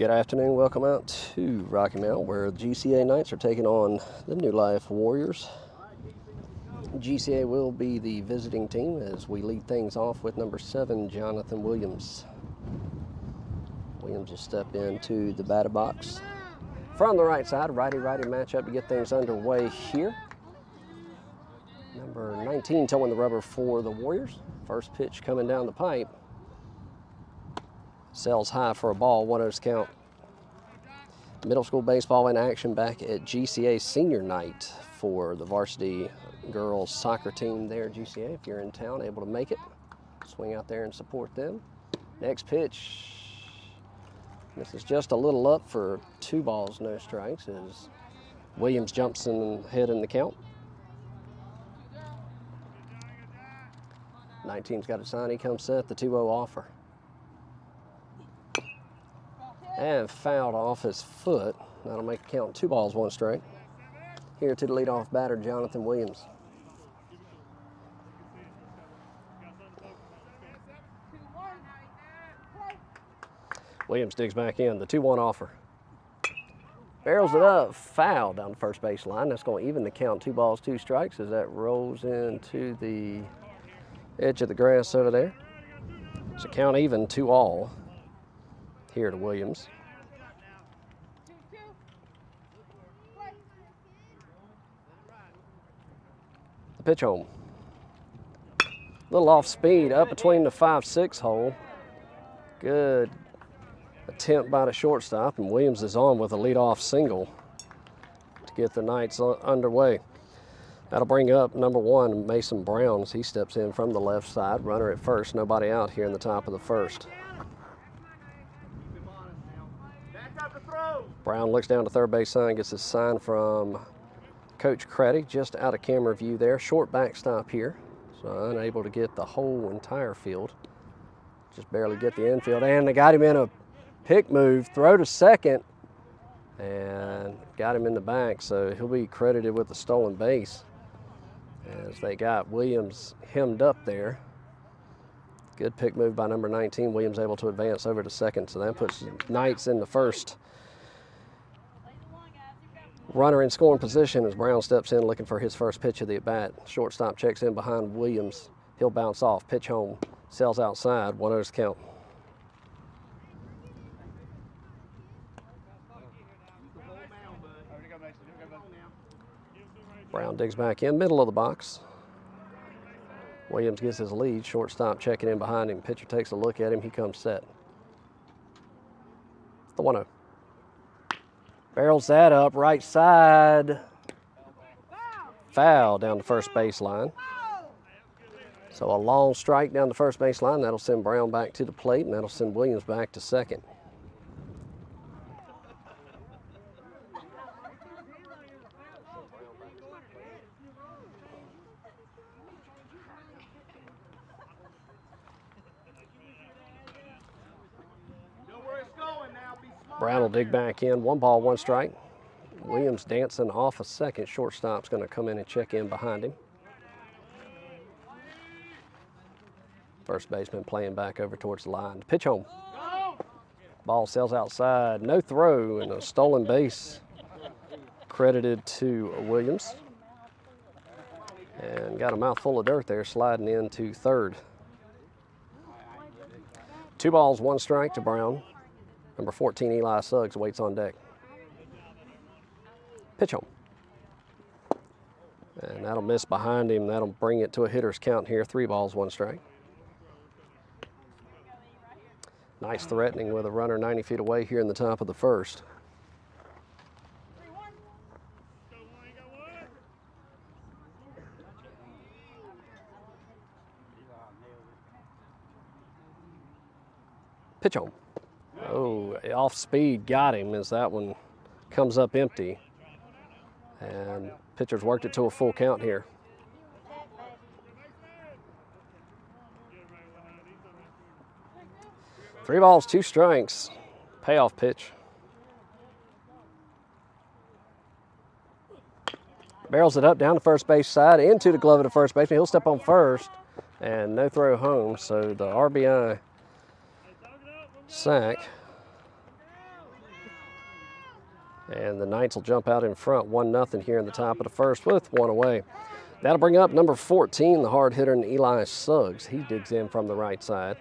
Good afternoon. Welcome out to Rocky Mount, where the GCA Knights are taking on the New Life Warriors. GCA will be the visiting team as we lead things off with number 7, Jonathan Williams. Williams will step into the batter box. From the right side, righty-righty matchup to get things underway here. Number 19 towing the rubber for the Warriors. First pitch coming down the pipe. Sails high for a ball, 1-0's count. Middle school baseball in action back at GCA senior night for the varsity girls soccer team there at GCA. If you're in town, able to make it, swing out there and support them. Next pitch. This is just a little up for 2 balls, no strikes as Williams jumps in ahead in the count. 19's got a sign, he comes set, the 2-0 offer. And fouled off his foot. That'll make the count 2 balls, 1 strike. Here to the leadoff batter, Jonathan Williams. Williams digs back in, the 2-1 offer. Barrels it up, foul down the first base line. That's going to even the count, 2 balls, 2 strikes as that rolls into the edge of the grass over there. So count even, 2-all here to Williams. The pitch home. A little off speed up between the 5-6 hole. Good attempt by the shortstop, and Williams is on with a leadoff single to get the Knights underway. That'll bring up number 1, Mason Brown, as he steps in from the left side. Runner at first, nobody out here in the top of the first. Brown looks down to third base sign, gets his sign from Coach Craddock, just out of camera view there. Short backstop here, so unable to get the whole entire field. Just barely get the infield, and they got him in a pick move, throw to second, and got him in the back, so he'll be credited with the stolen base as they got Williams hemmed up there. Good pick move by number 19. Williams able to advance over to second, so that puts Knights in the first. Runner in scoring position as Brown steps in looking for his first pitch of the at-bat. Shortstop checks in behind Williams. He'll bounce off, pitch home, sails outside, 1-0's count. Brown digs back in, middle of the box. Williams gets his lead, shortstop checking in behind him. Pitcher takes a look at him, he comes set. The 1-0. Barrels that up, right side. Foul down the first baseline. So a long strike down the first baseline. That'll send Brown back to the plate, and that'll send Williams back to second. Brown will dig back in, 1 ball, 1 strike. Williams dancing off a second. Shortstop's going to come in and check in behind him. First baseman playing back over towards the line. Pitch home. Ball sails outside. No throw and a stolen base credited to Williams. And got a mouthful of dirt there sliding into third. 2 balls, 1 strike to Brown. Number 14, Eli Suggs, waits on deck. Pitch home. And that'll miss behind him. That'll bring it to a hitter's count here. 3 balls, 1 strike. Nice threatening with a runner 90 feet away here in the top of the first. Pitch home. Oh, off speed got him as that one comes up empty. And pitcher's worked it to a full count here. Three balls, 2 strikes. Payoff pitch. Barrels it up down the first base side into the glove of the first baseman. He'll step on first and no throw home. So the RBI sack And the Knights will jump out in front 1-0 here in the top of the first with one away. That'll bring up number 14, the hard hitter, Eli Suggs. He digs in from the right side.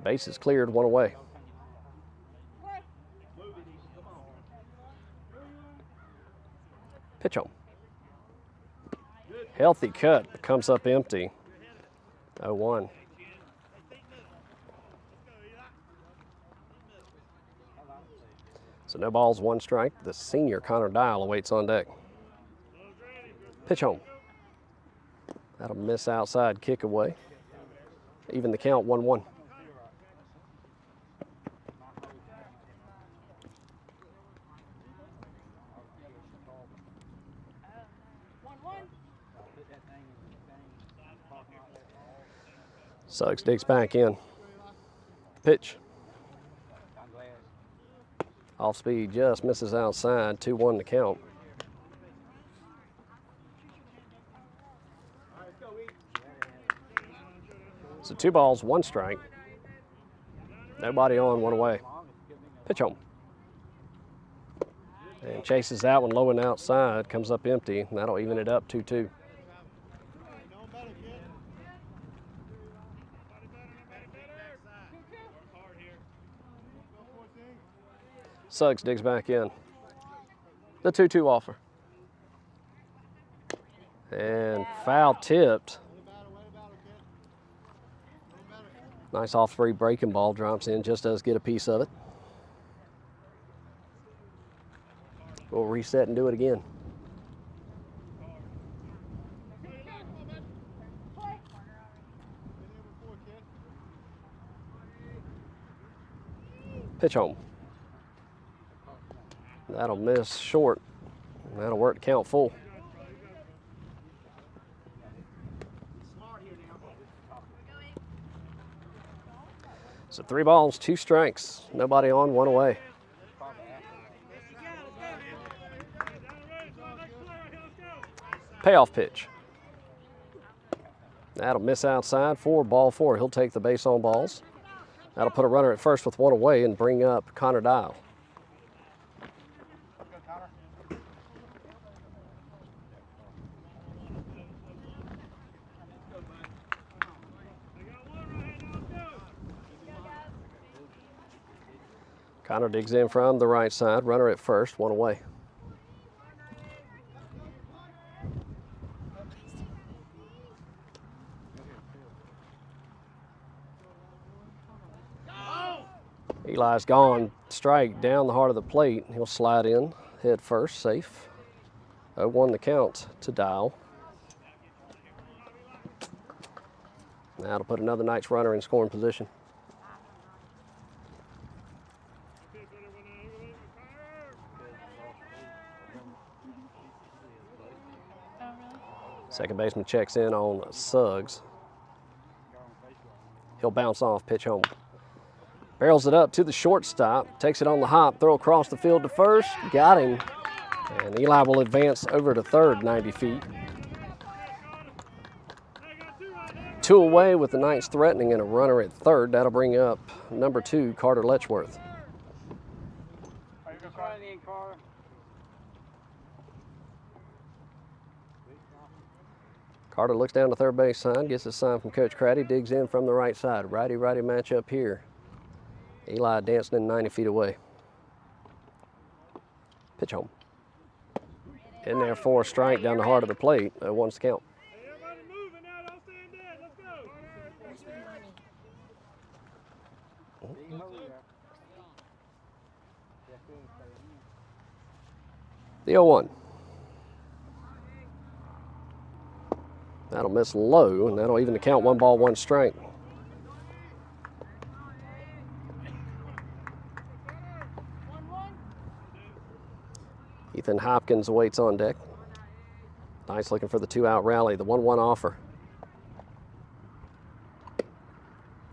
Base is cleared, one away. Pitch home. Healthy cut, but comes up empty. 0-1. So no balls, one strike. The senior Connor Dial awaits on deck. Pitch home. That'll miss outside, kick away. Even the count, 1-1. Suggs digs back in. Pitch. Off speed, just misses outside, 2-1 to count. So 2 balls, 1 strike. Nobody on, 1 away. Pitch home. And chases that one low and outside, comes up empty, and that'll even it up 2-2. Suggs digs back in. The 2-2 offer. And foul tipped. Nice off-free breaking ball, drops in, just does get a piece of it. We'll reset and do it again. Pitch home. That'll miss short. That'll work to count full. So 3 balls, 2 strikes. Nobody on, 1 away. Payoff pitch. That'll miss outside for ball 4. He'll take the base on balls. That'll put a runner at first with 1 away and bring up Connor Dial. Connor digs in from the right side, runner at first, 1 away. Eli's gone, strike down the heart of the plate. He'll slide in, head first, safe. 0-1 the count to Dial. That'll put another Knights runner in scoring position. Second baseman checks in on Suggs. He'll bounce off, pitch home. Barrels it up to the shortstop, takes it on the hop, throw across the field to first, got him. And Eli will advance over to third, 90 feet. 2 away with the Knights threatening and a runner at third. That'll bring up number 2, Carter Letchworth. Carter looks down the third base sign, gets a sign from Coach Craddy, digs in from the right side. Righty-righty matchup here. Eli dancing in 90 feet away. Pitch home. In there for a strike down the heart of the plate. 0-1's the count. The 0-1. That'll miss low, and that'll even the count. 1 ball, 1 strike. Ethan Hopkins awaits on deck. Nice looking for the 2-out rally. The 1-1 offer.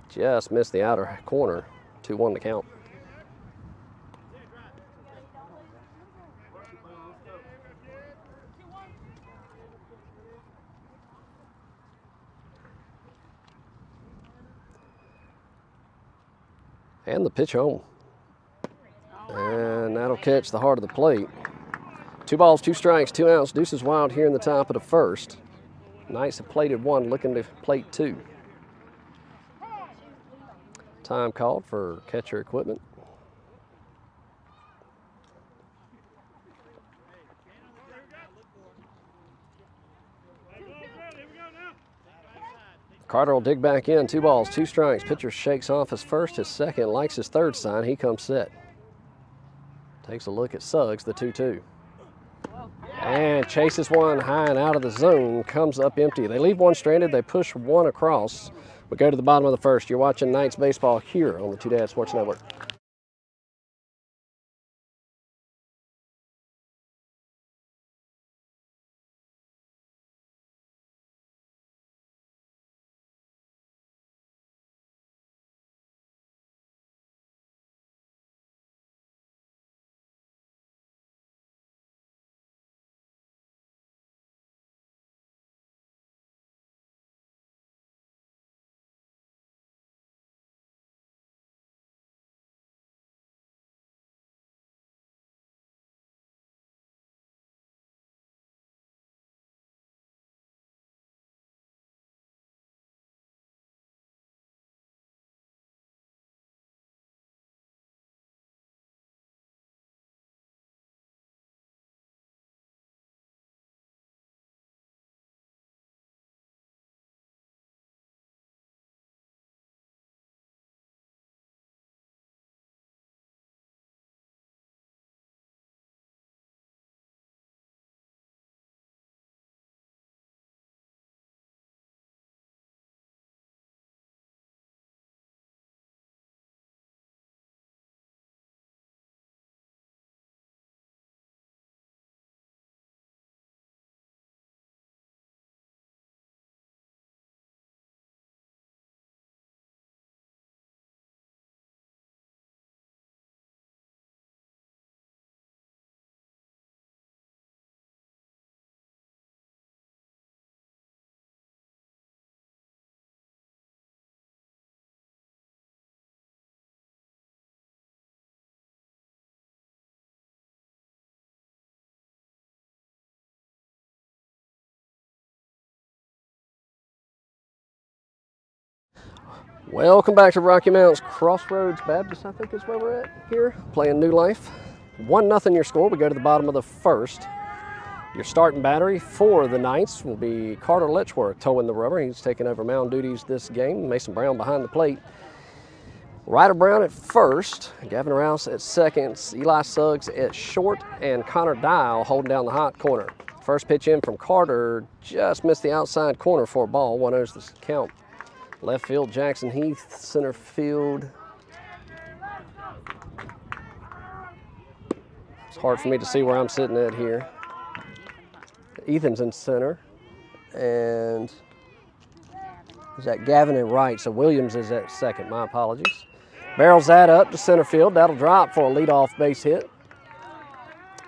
Just missed the outer corner. 2-1 to count. And the pitch home. And that'll catch the heart of the plate. 2 balls, 2 strikes, 2 outs. Deuces Wild here in the top of the first. Knights have plated 1, looking to plate 2. Time called for catcher equipment. Carter will dig back in. 2 balls, 2 strikes. Pitcher shakes off his first, his second, likes his third sign. He comes set. Takes a look at Suggs, the 2-2. And chases one high and out of the zone, comes up empty. They leave one stranded, they push one across. We go to the bottom of the first. You're watching Knights baseball here on the Two Dad Sports Network. Welcome back to Rocky Mountains Crossroads Baptist, I think is where we're at here, playing New Life. 1-0 your score. We go to the bottom of the first. Your starting battery for the Knights will be Carter Letchworth towing the rubber. He's taking over mound duties this game. Mason Brown behind the plate. Ryder Brown at first, Gavin Rouse at second, Eli Suggs at short, and Connor Dial holding down the hot corner. First pitch in from Carter, just missed the outside corner for a ball. 1-0's the count. Left field, Jackson Heath. Center field. It's hard for me to see where I'm sitting at here. Ethan's in center. And is that Gavin in right? So Williams is at second. My apologies. Barrels that up to center field. That'll drop for a leadoff base hit.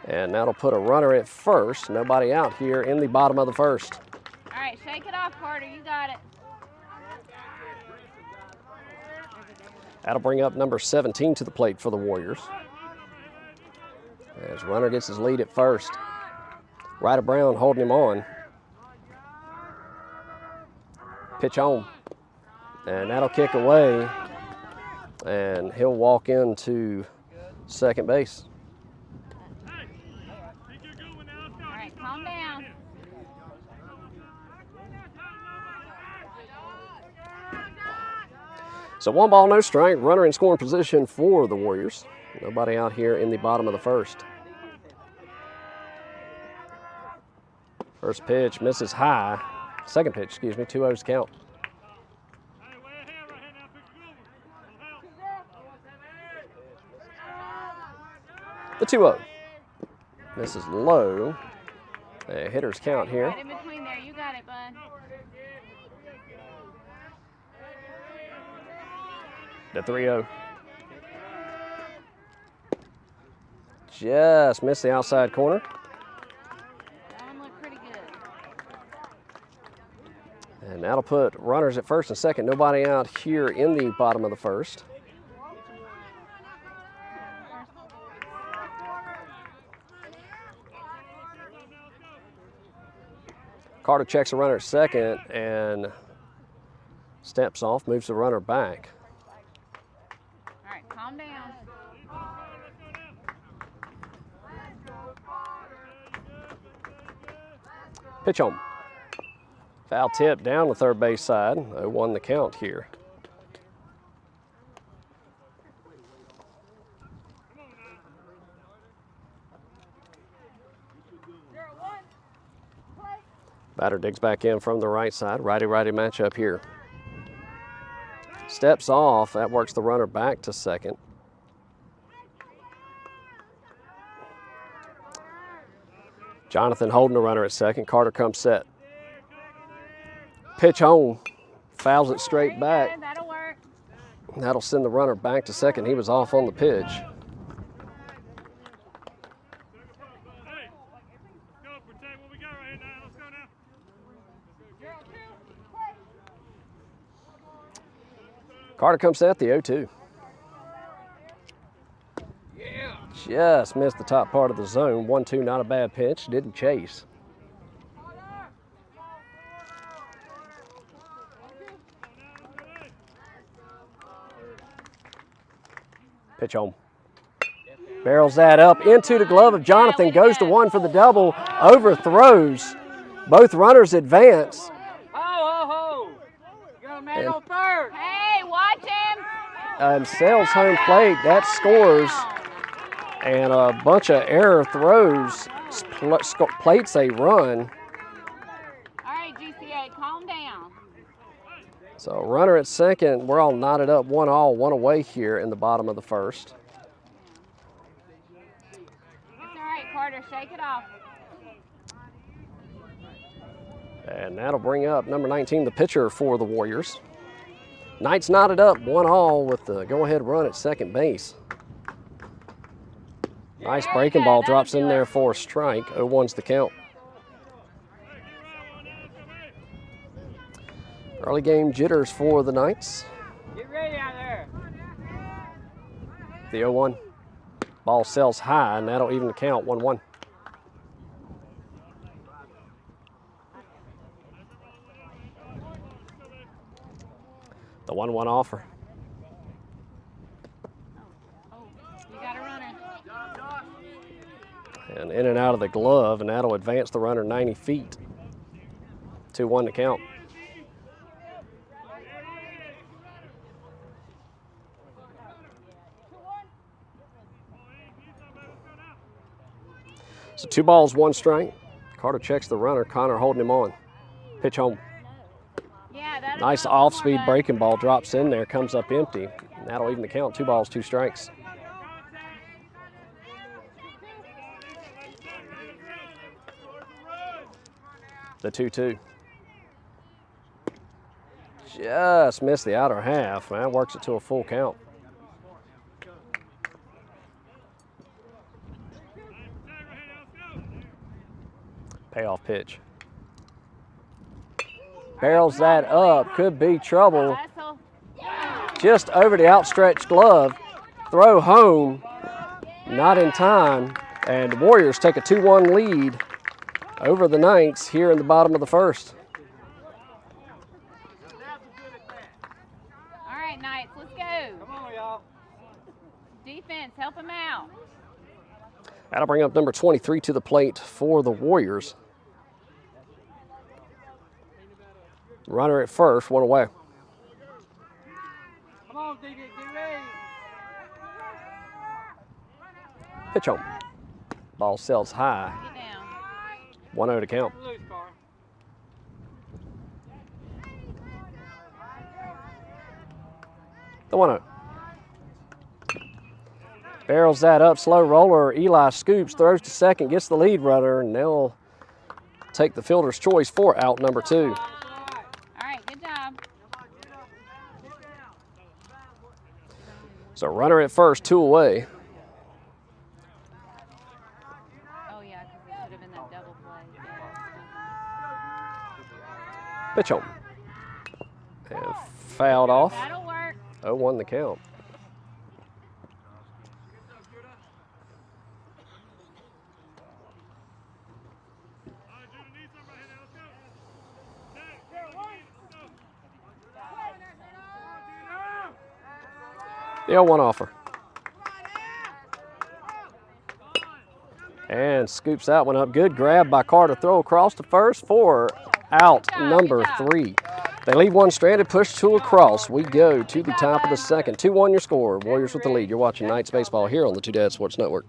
And that'll put a runner at first. Nobody out here in the bottom of the first. All right, shake it off, Carter. You got it. That'll bring up number 17 to the plate for the Warriors. As runner gets his lead at first. Ryder Brown holding him on. Pitch on. And that'll kick away. And he'll walk into second base. All right, calm down. So 1 ball, no strike, runner in scoring position for the Warriors. Nobody out here in the bottom of the first. First pitch misses high. Second pitch, excuse me, 2-0's count. The 2-0. Misses low. A hitter's count here. Right in between there. You got it, bud. The 3-0. Just missed the outside corner. That one looked pretty good. And that'll put runners at first and second. Nobody out here in the bottom of the first. Carter checks the runner at second and steps off, moves the runner back. All right, calm down. Pitch home. Foul tip down the third base side. 0-1 the count here. Batter digs back in from the right side. Righty-righty matchup here. Steps off. That works the runner back to second. Jonathan holding the runner at second. Carter comes set. Pitch home. Fouls it straight back. That'll work. That'll send the runner back to second. He was off on the pitch. Carter comes set the 0-2. Just missed the top part of the zone. 1-2, not a bad pitch. Didn't chase. Pitch home. Barrels that up into the glove of Jonathan. Goes to one for the double. Overthrows. Both runners advance. Hey, watch him. And sails home plate. That scores. And a bunch of error throws plates a run. All right, GCA, calm down. So runner at second. We're all knotted up 1-all, 1 away here in the bottom of the first. It's all right, Carter, shake it off. And that'll bring up number 19, the pitcher for the Warriors. Knights knotted up 1-all with the go-ahead run at second base. Nice breaking ball, drops in there for a strike. 0-1's the count. Early game jitters for the Knights. Get ready out there. The 0-1. Ball sails high, and that'll even the count, 1-1. The 1-1 offer. You got a runner. And in and out of the glove, and that'll advance the runner 90 feet. 2-1 to count. So 2 balls, 1 strike. Carter checks the runner. Connor holding him on. Pitch home. Yeah, Nice off-speed breaking ball, drops in there, comes up empty. And that'll even the count. 2 balls, 2 strikes. The 2-2. Just missed the outer half. That works it to a full count. Payoff pitch. Barrels that up. Could be trouble. Just over the outstretched glove. Throw home. Not in time. And the Warriors take a 2-1 lead over the Knights here in the bottom of the first. All right, Knights, let's go. Come on, y'all. Defense, help him out. That'll bring up number 23 to the plate for the Warriors. Runner at first, 1 away. Come on, dig it, get ready. Pitch home. Ball sails high. Get down. 1-0 to count. Loose, Carr. The 1-0. Barrels that up, slow roller. Eli scoops, throws to second, gets the lead runner, and they'll take the fielder's choice for out number 2. All right, good job. So runner at first, 2 away. Oh, yeah, because it should have been that double play. Pitch home. And fouled off. That'll work. 0-1 the count. The 0-1 offer. And scoops that one up. Good grab by Carter. Throw across to first for out number 3. They leave one stranded, push two across. We go to the top of the second. 2-1 your score. Warriors with the lead. You're watching Knights Baseball here on the Two Dads Sports Network.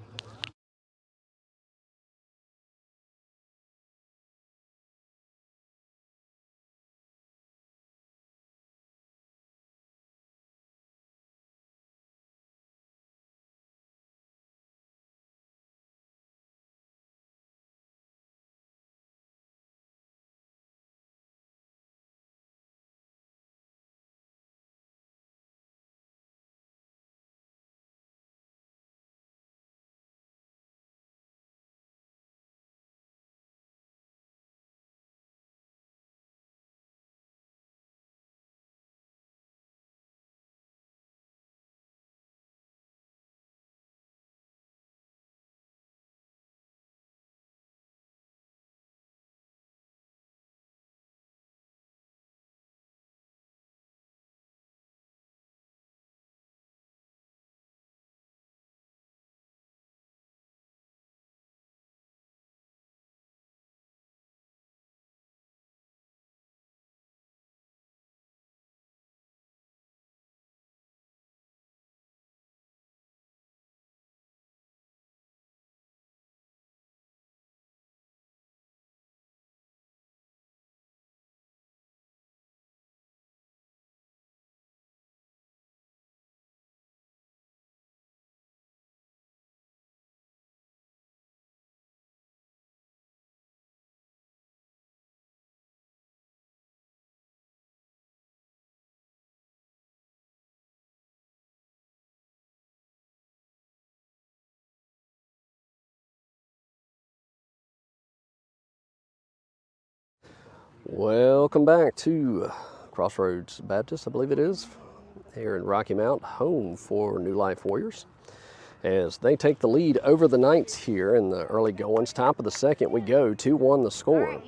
Welcome back to Crossroads Baptist, I believe it is, here in Rocky Mount, home for New Life Warriors, as they take the lead over the Knights here in the early goings. Top of the second we go, 2-1 the score.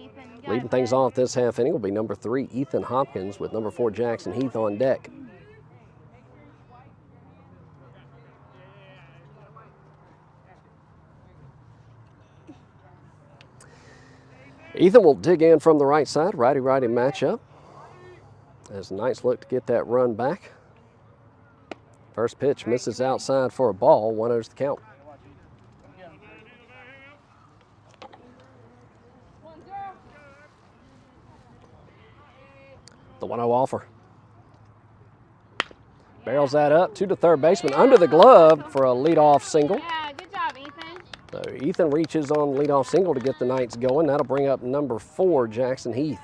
Leading things off this half inning will be number 3, Ethan Hopkins, with number 4, Jackson Heath on deck. Ethan will dig in from the right side, righty-righty matchup, as the Knights look to get that run back. First pitch misses outside for a ball, 1-0's the count. The 1-0 offer. Barrels that up to the third baseman, under the glove for a leadoff single. Yeah, good job, Ethan. So Ethan reaches on the leadoff single to get the Knights going. That'll bring up number 4, Jackson Heath.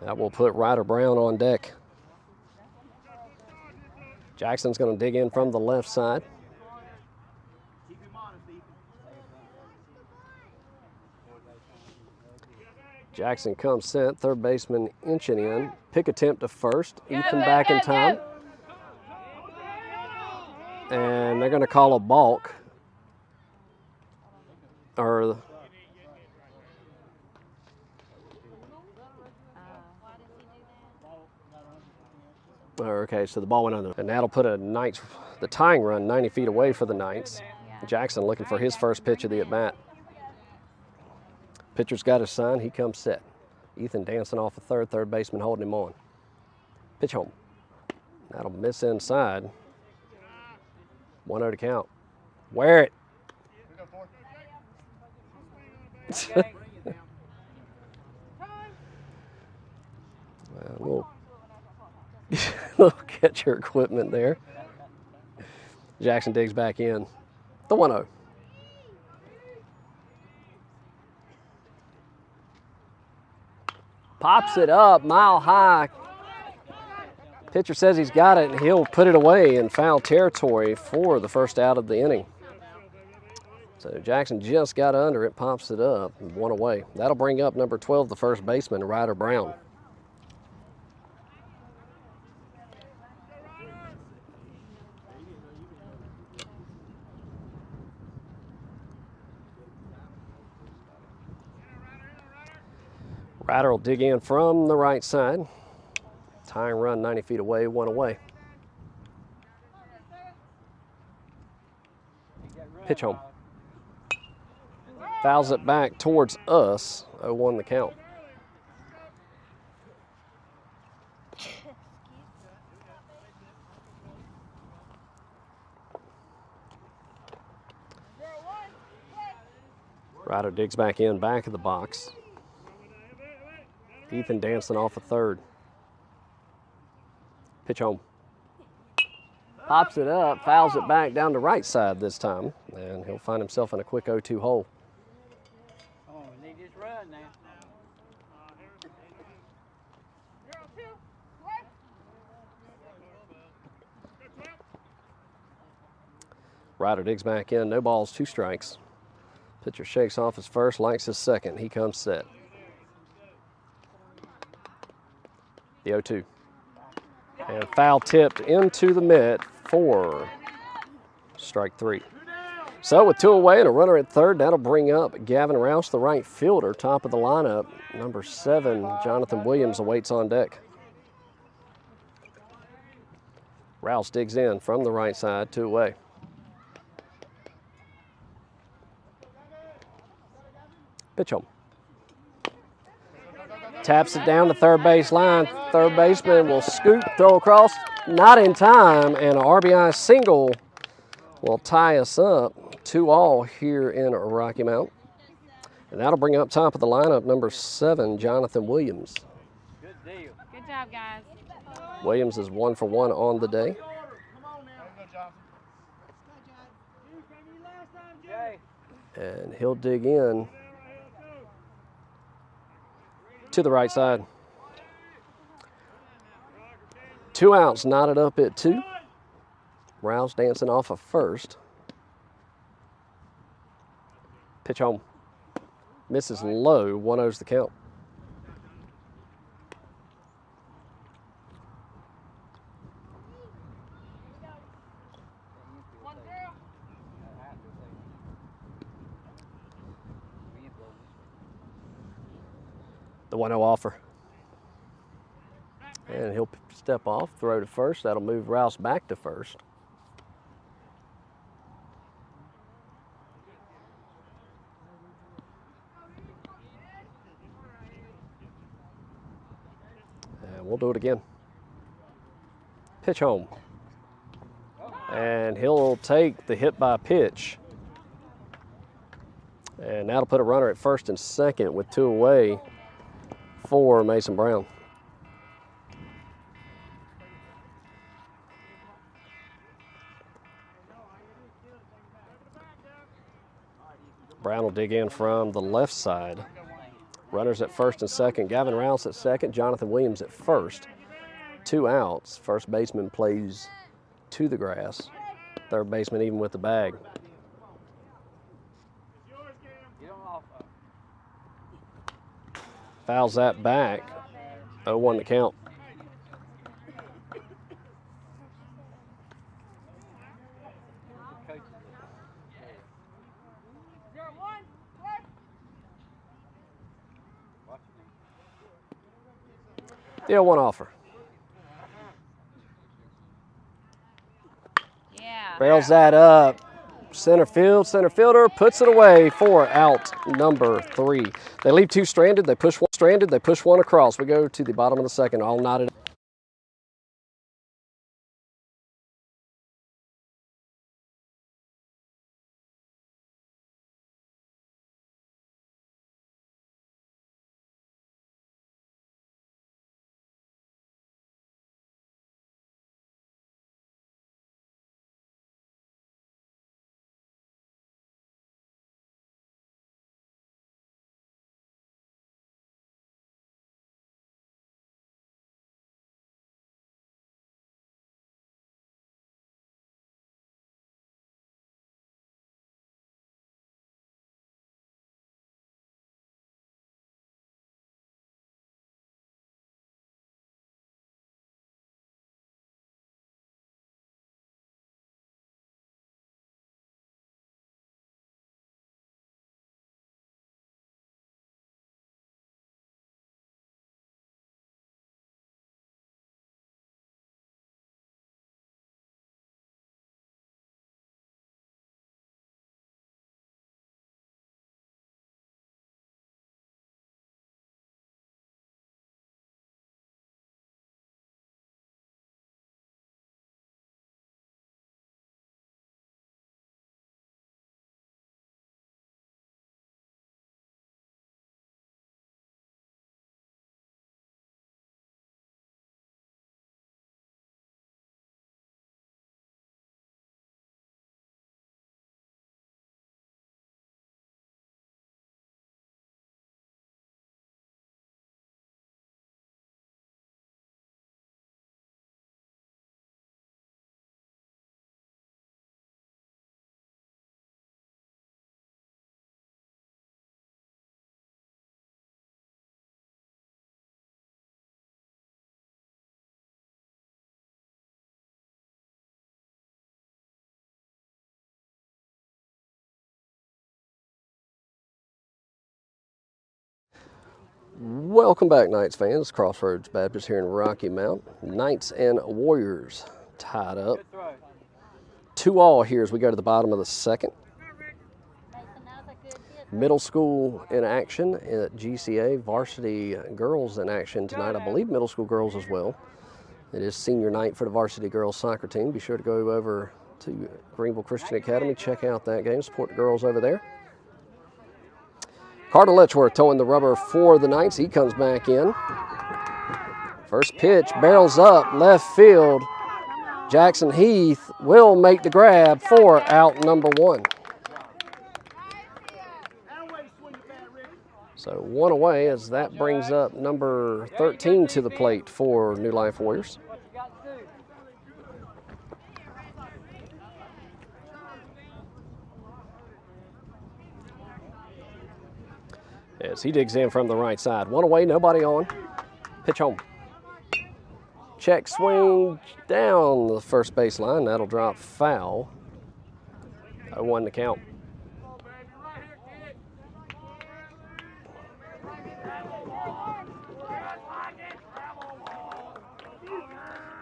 That will put Ryder Brown on deck. Jackson's going to dig in from the left side. Jackson comes set, third baseman inching in. Pick attempt to first. Ethan back in time. And they're going to call a balk. Okay, so the ball went under. And that'll put the tying run 90 feet away for the Knights. Jackson looking for his first pitch of the at-bat. Pitcher's got his sign, he comes set. Ethan dancing off a third baseman holding him on. Pitch home. That'll miss inside. 1-0 to count. Wear it. Little catcher equipment there. Jackson digs back in. The 1-0. Pops it up, mile high. Pitcher says he's got it, and he'll put it away in foul territory for the first out of the inning. So Jackson just got under it, pops it up, and 1 away. That'll bring up number 12, the first baseman, Ryder Brown. Ryder will dig in from the right side. Tying run 90 feet away, 1 away. Pitch home. Fouls it back towards us. 0-1 the count. Ryder digs back in, back of the box. Ethan dancing off a third. Pitch home. Pops it up, fouls it back down the right side this time, and he'll find himself in a quick 0-2 hole. Oh, they just run now. Ryder digs back in, no balls, 2 strikes. Pitcher shakes off his first, likes his second. He comes set. The 0-2. And foul tipped into the mitt for strike 3. So with 2 away and a runner at third, that'll bring up Gavin Rouse, the right fielder, top of the lineup. Number 7, Jonathan Williams, awaits on deck. Rouse digs in from the right side, 2 away. Pitch home. Taps it down the third base line. Third baseman will scoop, throw across, not in time, and an RBI single will tie us up 2-2 here in Rocky Mount. And that'll bring up top of the lineup number 7, Jonathan Williams. Good deal. Good job, guys. Williams is 1 for 1 on the day. Okay. And he'll dig in to the right side. 2 outs, knotted up at 2. Rouse dancing off of first. Pitch home. Misses low, 1-0's the count. The 1-0 offer. And he'll step off, throw to first. That'll move Rouse back to first. And we'll do it again. Pitch home. And he'll take the hit by pitch. And that'll put a runner at first and second with 2 away for Mason Brown. Brown will dig in from the left side. Runners at first and second. Gavin Rouse at second. Jonathan Williams at first. 2 outs. First baseman plays to the grass. Third baseman even with the bag. Fouls that back. 0-1 to count. The 0-1 offer. Yeah. Barrels that up. Center field, center fielder puts it away for out number 3. They leave 2 stranded. They push 1 stranded. They push 1 across. We go to the bottom of the second, all knotted. Welcome back, Knights fans. Crossroads Baptist here in Rocky Mount. Knights and Warriors tied up. Good throw. 2-2 here as we go to the bottom of the second. Middle school in action at GCA. Varsity girls in action tonight. I believe middle school girls as well. It is senior night for the varsity girls soccer team. Be sure to go over to Greenville Christian Academy. Check out that game. Support the girls over there. Carter Letchworth towing the rubber for the Knights. He comes back in. First pitch, barrels up, left field. Jackson Heath will make the grab for out number 1. So 1 away as that brings up number 13 to the plate for New Life Warriors. What you got to do? As he digs in from the right side. 1 away, nobody on. Pitch home. Check swing down the first base line. That'll drop foul. 0-1 to count.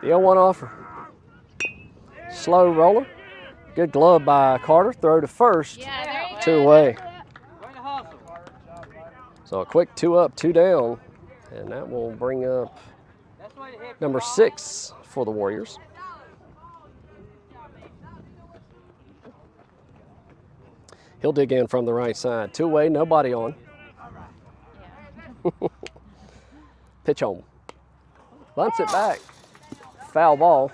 The 0-1 offer. Slow roller. Good glove by Carter. Throw to first. Yeah, there you 2 go. away. Way to hustle. So a quick 2 up, 2 down. And that will bring up That's the way to hit number the ball. 6 for the Warriors. He'll dig in from the right side. 2 away, nobody on. Pitch home. Bunts it back. Foul ball.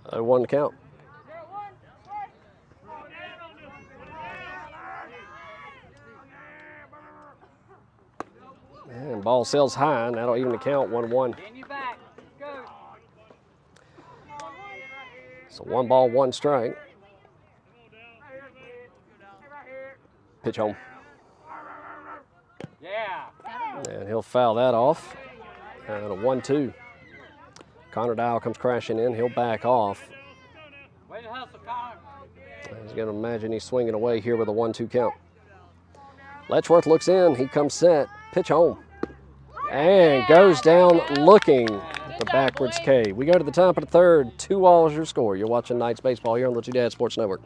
A 1 count. And ball sails high, and that'll even the count 1-1. In your back. Go. So 1 ball, 1 strike. Pitch home. Yeah. And he'll foul that off. And a 1-2. Connor Dial comes crashing in. He'll back off. Way to hustle, Connor. He's going to imagine he's swinging away here with a 1-2 count. Letchworth looks in. He comes set. Pitch home. And goes down looking at the backwards K. We go to the top of the third. 2-all is your score. You're watching Knights baseball here on the Two Dad Sports Network.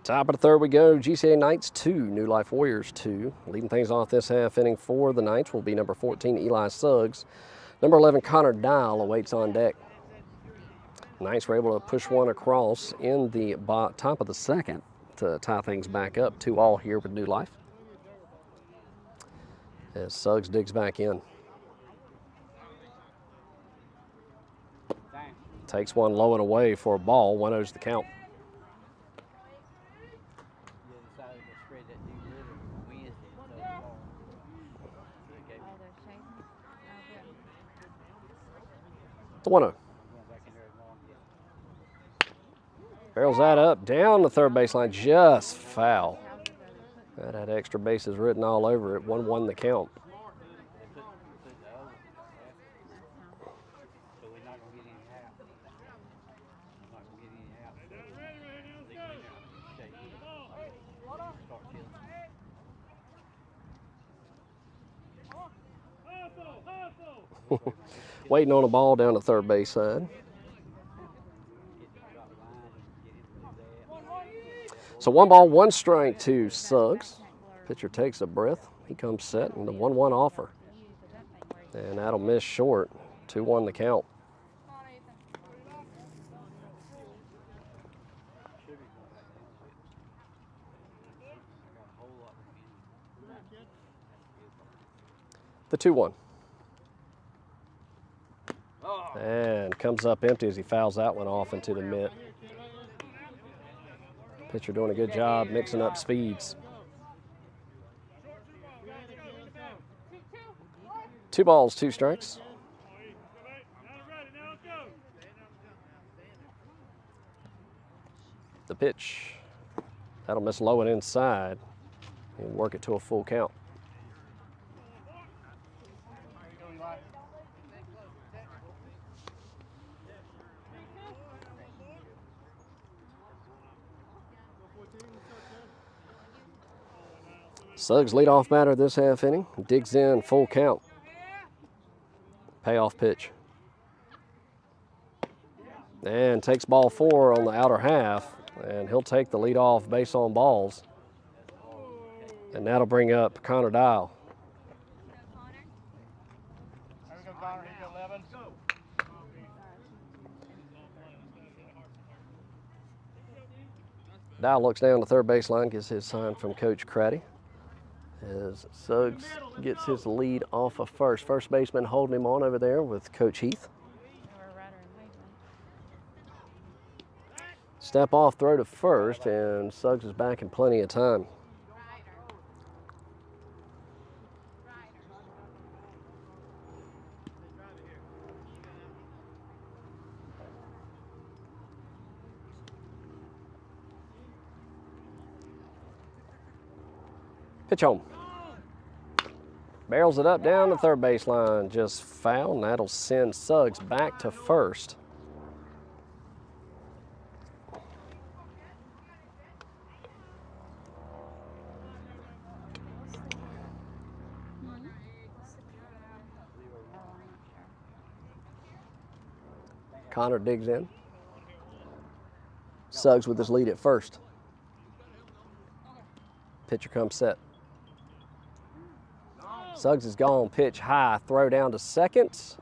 Top of the third we go. GCA Knights 2, New Life Warriors 2. Leading things off this half inning for the Knights will be number 14, Eli Suggs. Number 11, Connor Dial awaits on deck. Knights were able to push one across in the top of the second to tie things back up. 2-all here with New Life. as Suggs digs back in. Dang. Takes one low and away for a ball. 1-0's the count. You decided to spread that new litter Wednesday and throw the ball. Okay. Oh, they're chasing. Oh, good. The 1-0. Going back in there tomorrow and get Barrels that up, down the third baseline, just foul. That had extra bases written all over it. 1-1 the count. They put the over after. So we're not gonna get any out. We're not gonna get any out. Leave it in there. Shake it. Start chilling. Waiting on a ball down the third base side. So 1 ball, 1 strike to Suggs. Pitcher takes a breath. He comes set, and the 1-1 offer. And that'll miss short. 2-1 the count. The 2-1. And comes up empty as he fouls that one off into the mitt. Pitcher doing a good job mixing up speeds. 2 balls, 2 strikes. The pitch. That'll miss low and inside. And work it to a full count. Suggs leadoff batter this half inning. Digs in, full count. Payoff pitch. And takes ball 4 on the outer half, and he'll take the leadoff base on balls. And that'll bring up Connor Dial. There we go, Connor. He's 11. Dial looks down the third baseline, gets his sign from Coach Craddy. As Suggs gets his lead off of first. First baseman holding him on over there with Coach Heath. Step off, throw to first, and Suggs is back in plenty of time. Pitch home. Barrels it up down the third baseline, just foul, and that'll send Suggs back to first. Connor digs in. Suggs with his lead at first. Pitcher comes set. Suggs is gone, pitch high, throw down to second.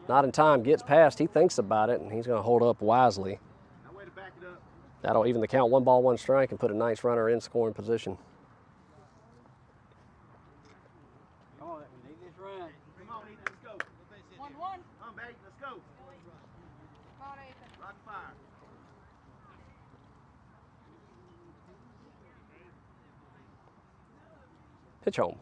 Not in time, gets past, he thinks about it, and he's going to hold up wisely. That'll even the count, 1 ball, 1 strike, and put a nice runner in scoring position. Come on, we need this run. Come on, Ethan, let's go. 1-1. Come on, baby, let's go. Come on, Ethan. Rock fire. Pitch home.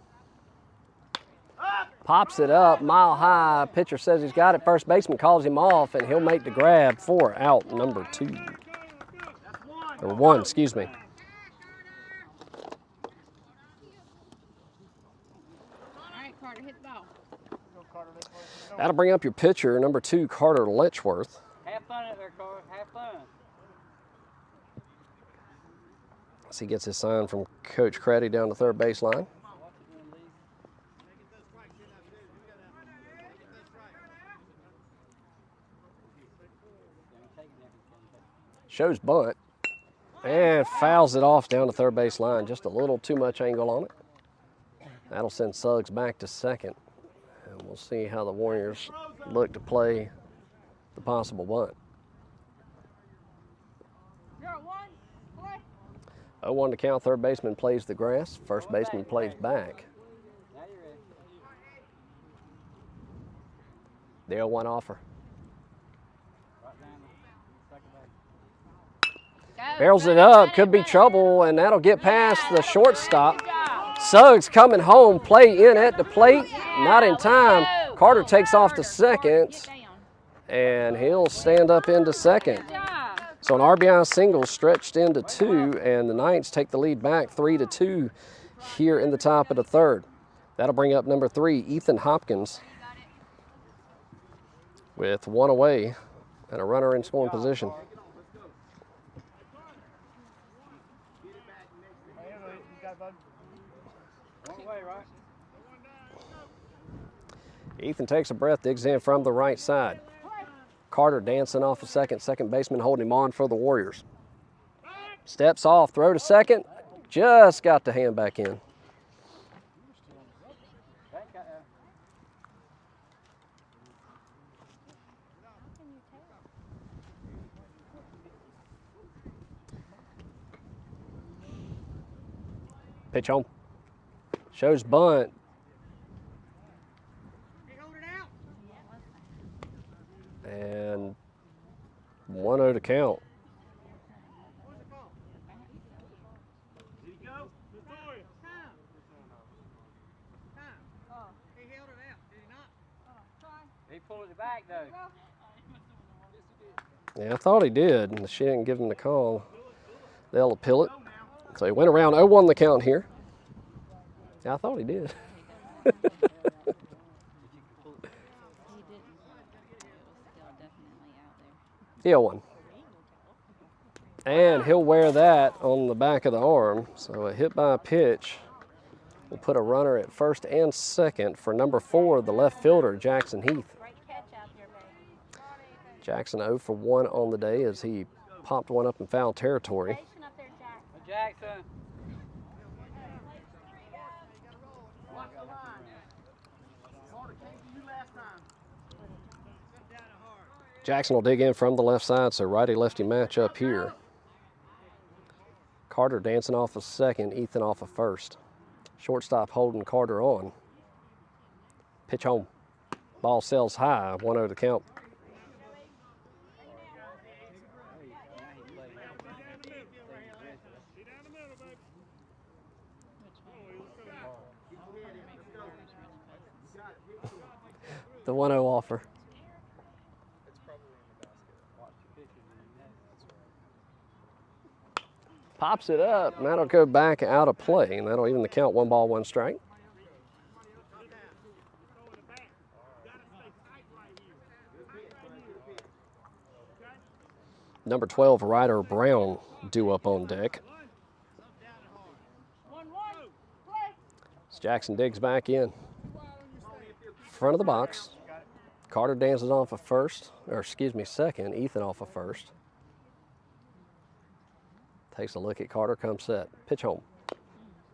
Pops it up, mile high. Pitcher says he's got it. First baseman calls him off, and he'll make the grab for out number 2. Or 1, excuse me. All right, Carter, hit the ball. That'll bring up your pitcher, number 2, Carter Letchworth. Have fun out there, Carter. Have fun. As he gets his sign from Coach Craddy down the third baseline. Shows bunt and fouls it off down the third base line. Just a little too much angle on it. That'll send Suggs back to second. And we'll see how the Warriors look to play the possible bunt. 0-1 to count. Third baseman plays the grass. First baseman plays back. Now The 0-1 offer. Right down the second base. Go, Barrels it run up, could be run it. trouble, and that'll get past the shortstop. Suggs coming home, play in at the plate, not in time. Carter takes off to second, Get down. and he'll stand up into second. Good job. So an RBI single stretched into 2, and the Knights take the lead back 3-2 here in the top of the third. That'll bring up number 3, Ethan Hopkins, with 1 away and a runner in scoring position. One way, right? Ethan takes a breath, digs in from the right side. Carter dancing off a second baseman holding him on for the Warriors. Steps off, throw to second, just got the hand back in. Pitch home. Shows bunt. And 1-0 to count. He pulled it back though. Yeah, I thought he did, and she didn't give him the call. They'll appeal it. So he went around 0-1 the count here. Yeah, I thought he did. He didn't. It was still definitely out there. 0-1. And he'll wear that on the back of the arm. So a hit by pitch will put a runner at first and second for number 4, the left fielder, Jackson Heath. Jackson 0 for 1 on the day as he popped one up in foul territory. Jackson. Jackson will dig in from the left side, so righty-lefty match up here. Carter dancing off of second, Ethan off of first. Shortstop holding Carter on. Pitch home. Ball sails high, 1-0 to count. The 1-0 offer. Pops it up, and that'll go back out of play, and that'll even the count. 1 ball, 1 strike. Number 12, Ryder Brown, due up on deck. As Jackson digs back in. Front of the box. Carter dances off of second. Ethan off of first. Takes a look at Carter, comes set. Pitch home.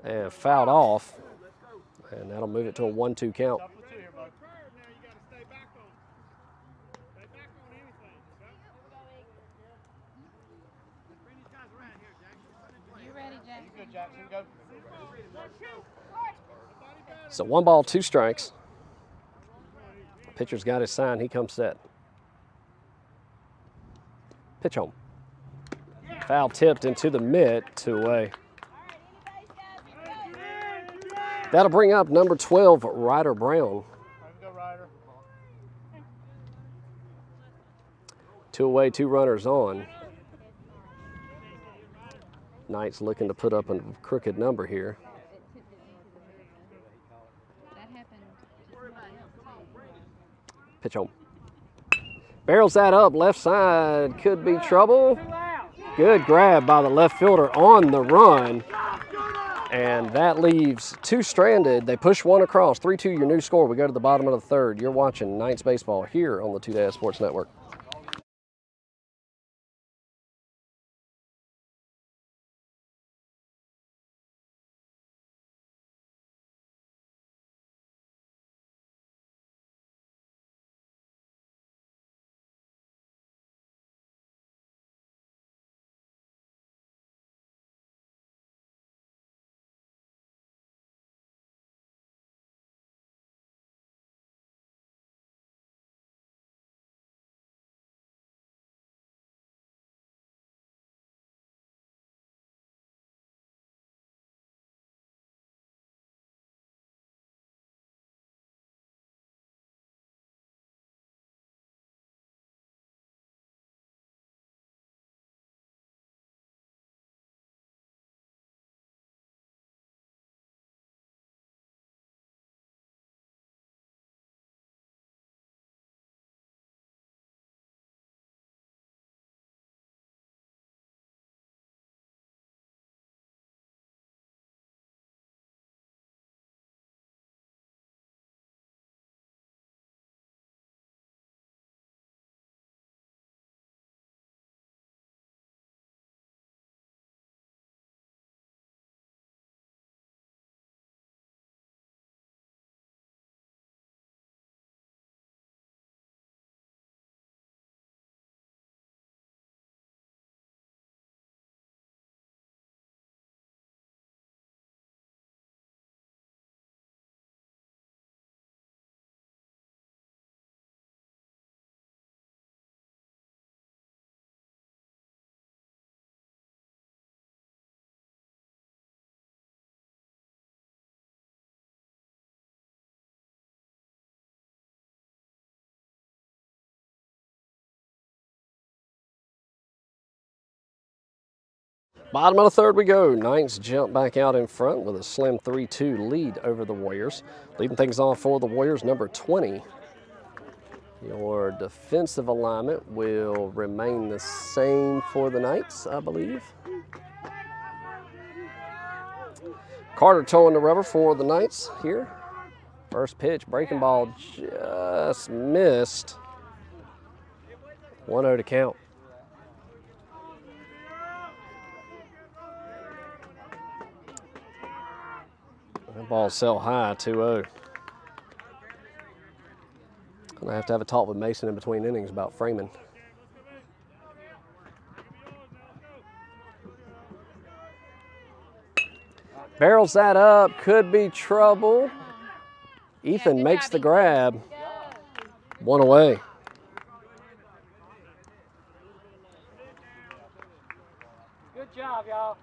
And fouled off. And that'll move it to a 1-2 count. You ready, Jackson? So 1 ball, 2 strikes. Pitcher's got his sign. He comes set. Pitch home. Foul tipped into the mitt, 2 away. That'll bring up number 12, Ryder Brown. 2 away, 2 runners on. Knights looking to put up a crooked number here. That happened to somebody else, too. Pitch home. Barrels that up, left side, could be trouble. Good grab by the left fielder on the run. And that leaves 2 stranded. They push 1 across. 3-2 your new score. We go to the bottom of the third. You're watching Knights baseball here on the 2 Dads Sports Network. Bottom of the third we go. Knights jump back out in front with a slim 3-2 lead over the Warriors. Leading things off for the Warriors, number 20. Your defensive alignment will remain the same for the Knights, I believe. Carter towing the rubber for the Knights here. First pitch, breaking ball just missed. 1-0 to count. That ball sell high, 2-0. Gonna have to have a talk with Mason in between innings about framing. Barrels that up, could be trouble. Ethan makes the grab. 1 away. Good job, y'all.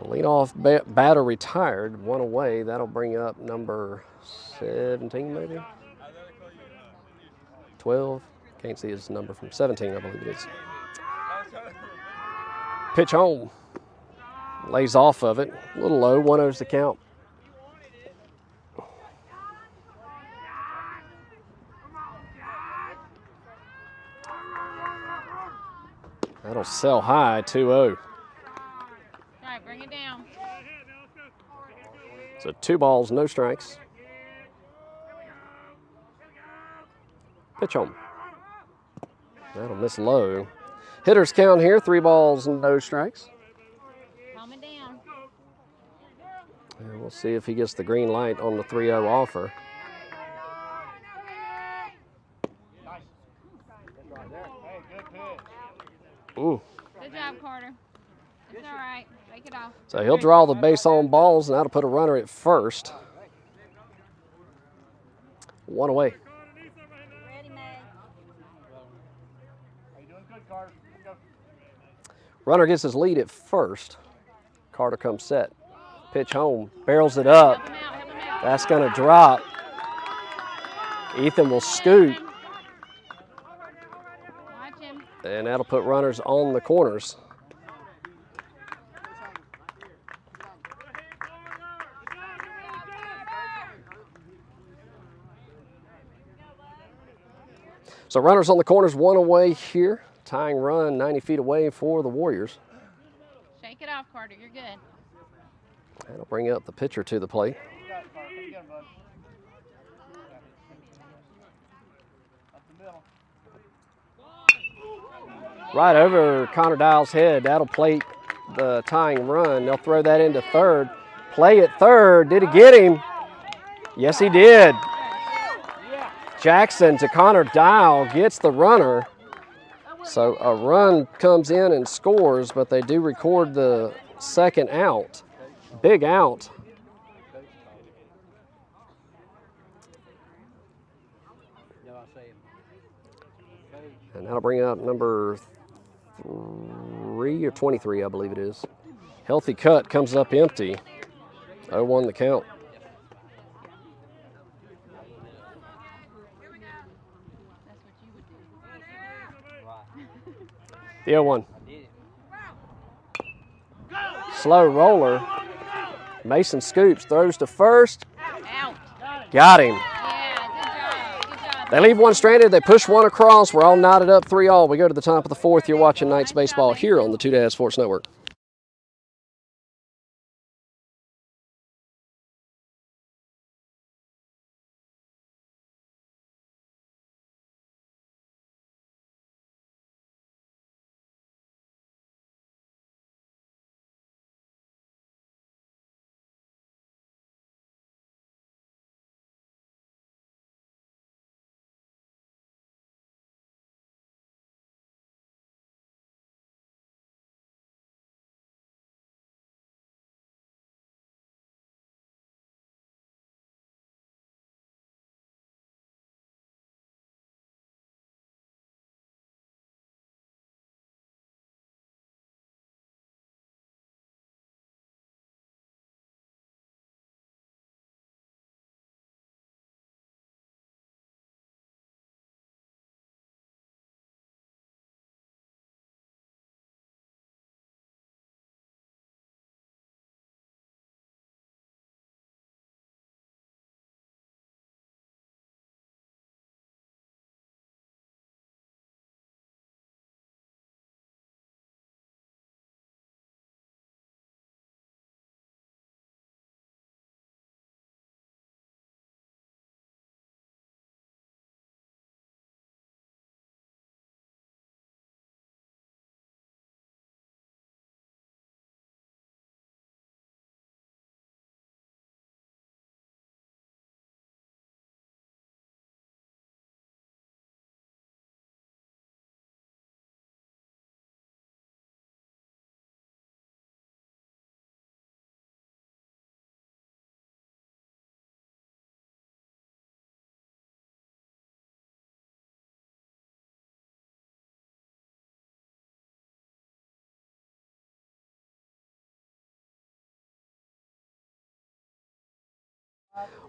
Leadoff batter retired, 1 away. That'll bring up number 17, maybe? 12. Can't see his number from 17, I believe it is. Pitch home. Lays off of it. A little low, 1-0's the count. That'll sell high, 2-0. Bring it down. So 2 balls, no strikes. Pitch home. That'll miss low. Hitters count here, 3 balls, no strikes. Calm it down. And we'll see if he gets the green light on the 3-0 offer. Ooh. Good job, Carter. It's all right. Take it off. So he'll draw the base on balls, and that'll put a runner at first. 1 away. Ready, Meg. Runner gets his lead at first. Carter comes set. Pitch home. Barrels it up. Help him out. Help him out. That's going to drop. Ethan will scoot, Watch him. and that'll put runners on the corners. So runners on the corners, 1 away here. Tying run 90 feet away for the Warriors. Shake it off, Carter. You're good. That'll bring up the pitcher to the plate. Right over Connor Dial's head. That'll plate the tying run. They'll throw that into third. Play at third. Did he get him? Yes, he did. Jackson to Connor Dial gets the runner. So a run comes in and scores, but they do record the second out. Big out. And that'll bring up number 3 or 23, I believe it is. Healthy cut comes up empty. 0-1 the count. The 0-1. Slow roller. Mason scoops, throws to first. Out. Got him. Yeah, good job. Good job. They leave one stranded. They push one across. We're all knotted up 3-all. We go to the top of the fourth. You're watching Knights baseball here on the Two Dads Sports Network.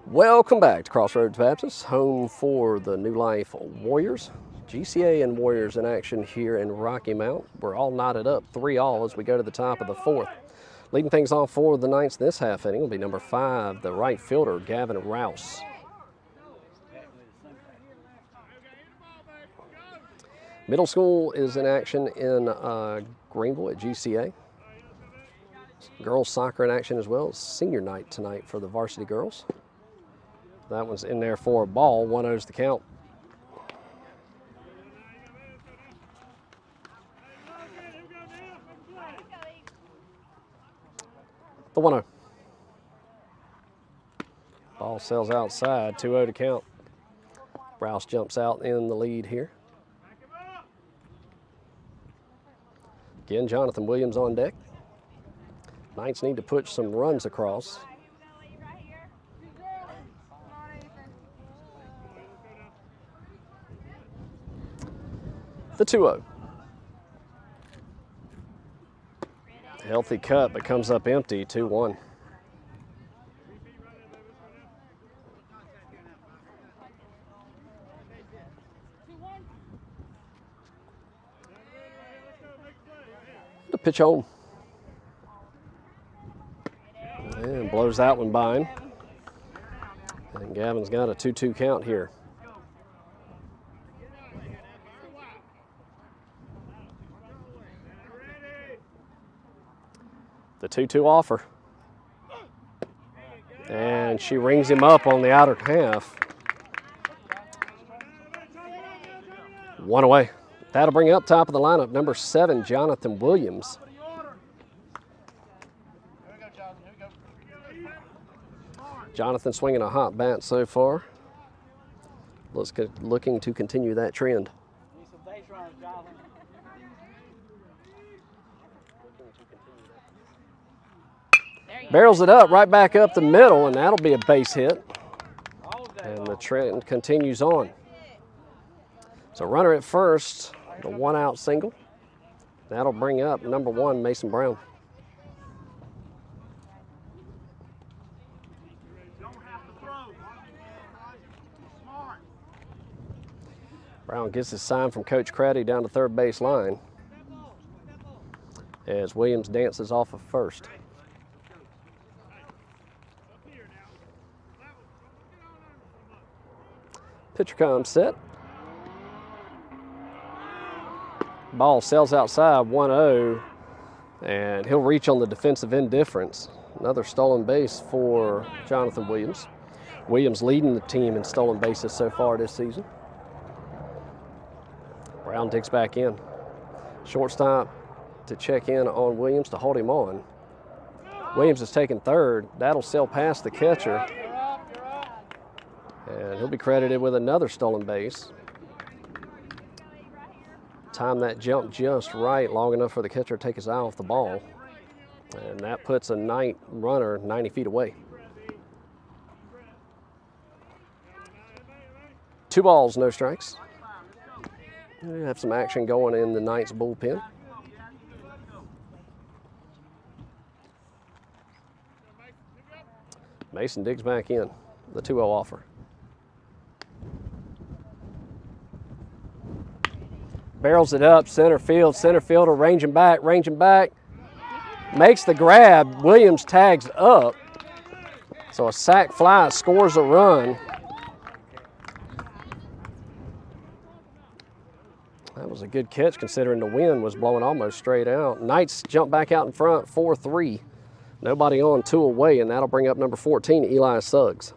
Welcome back to Crossroads Baptist, home for the New Life Warriors. GCA and Warriors in action here in Rocky Mount. We're all knotted up 3-all as we go to the top of the 4th. Leading things off for the Knights this half inning will be number 5, the right fielder, Gavin Rouse. Middle school is in action in Greenville at GCA. Girls soccer in action as well. It's senior night tonight for the varsity girls. That one's in there for a ball. 1-0's the count. The 1-0. Ball sails outside. 2-0 to count. Rouse jumps out in the lead here. Again, Jonathan Williams on deck. Knights need to push some runs across. The 2-0. Healthy cut, but comes up empty, 2-1. The pitch home. And blows that one by him. And Gavin's got a 2-2 count here. The 2-2 offer. And she rings him up on the outer half. 1 away. That'll bring up top of the lineup, number 7, Jonathan Williams. Jonathan swinging a hot bat so far. Looking to continue that trend. Barrels it up, right back up the middle, and that'll be a base hit. And the trend continues on. So runner at first, the 1-out single. That'll bring up number 1, Mason Brown. Brown gets his sign from Coach Craddy down to third base line as Williams dances off of first. Pitcher comes set. Ball sails outside, 1-0, and he'll reach on the defensive indifference. Another stolen base for Jonathan Williams. Williams leading the team in stolen bases so far this season. Brown digs back in. Shortstop to check in on Williams to hold him on. Williams is taking third. That'll sail past the catcher. And he'll be credited with another stolen base. Time that jump just right, long enough for the catcher to take his eye off the ball. And that puts a Knight runner 90 feet away. 2 balls, no strikes. We have some action going in the Knights bullpen. Mason digs back in, the 2-0 offer. Barrels it up, center fielder ranging back. Makes the grab, Williams tags up. So a sac fly scores a run. That was a good catch considering the wind was blowing almost straight out. Knights jump back out in front, 4-3. Nobody on, 2 away, and that'll bring up number 14, Eli Suggs.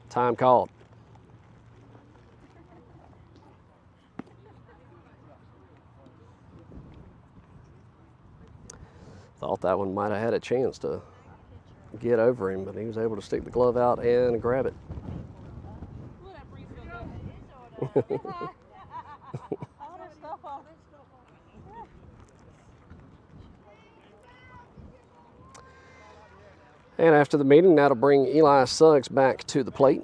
Time called. Thought that one might have had a chance to get over him, but he was able to stick the glove out and grab it. And after the meeting, that'll bring Eli Suggs back to the plate.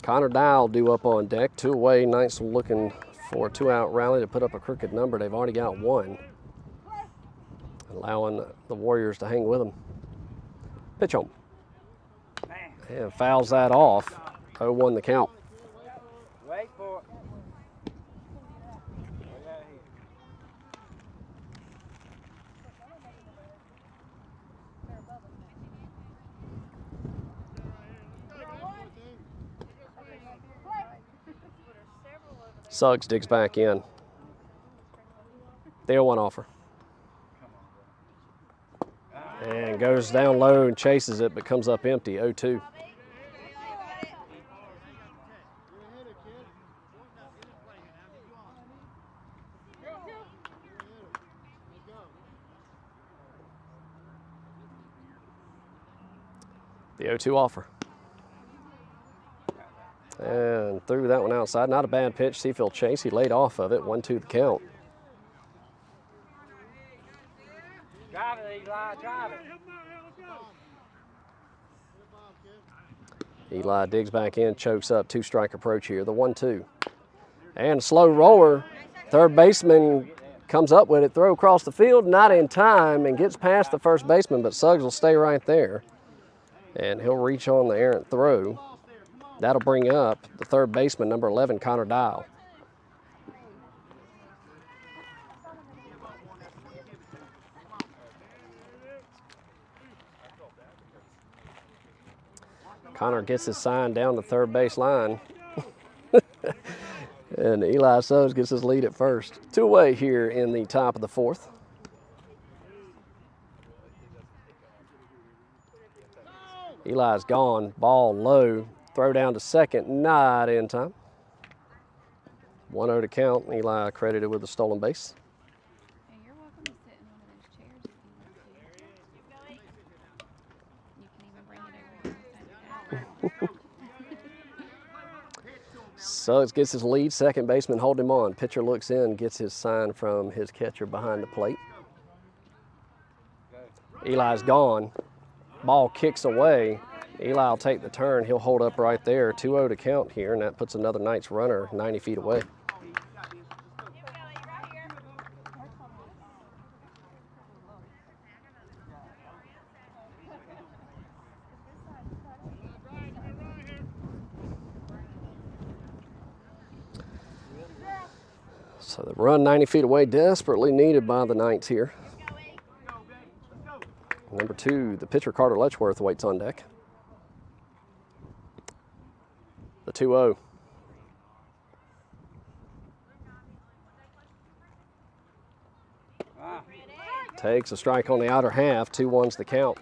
Connor Dial due up on deck. 2 away. Knights looking for a 2-out rally to put up a crooked number. They've already got 1. Allowing the Warriors to hang with them. Pitch home. And fouls that off. 0-1 the count. Wait for it. Suggs digs back in. The 0-1 offer. And goes down low and chases it, but comes up empty, 0-2. The 0-2 offer. And threw that one outside. Not a bad pitch. Seafield chase. He laid off of it. 1-2 the count. Drive it, Eli. Drive it. Eli digs back in, chokes up. 2-strike approach here. The 1-2. And a slow roller. Third baseman comes up with it. Throw across the field. Not in time and gets past the first baseman, but Suggs will stay right there. And he'll reach on the errant throw. That'll bring up the third baseman, number 11, Connor Dial. Connor gets his sign down the third base line. And Eli Suggs gets his lead at first. 2 away here in the top of the 4th. Eli's gone, ball low, throw down to second, not in time. 1-0 to count, Eli credited with the stolen base. Hey, you're welcome to sit in one of those chairs if you want to. You can even bring it over here. Suggs gets his lead, second baseman hold him on. Pitcher looks in, gets his sign from his catcher behind the plate. Eli's gone. Ball kicks away. Eli will take the turn. He'll hold up right there. 2-0 to count here, and that puts another Knights runner 90 feet away. So the run 90 feet away, desperately needed by the Knights here. Number 2, the pitcher Carter Letchworth waits on deck. The 2-0. Takes a strike on the outer half. 2-1's the count.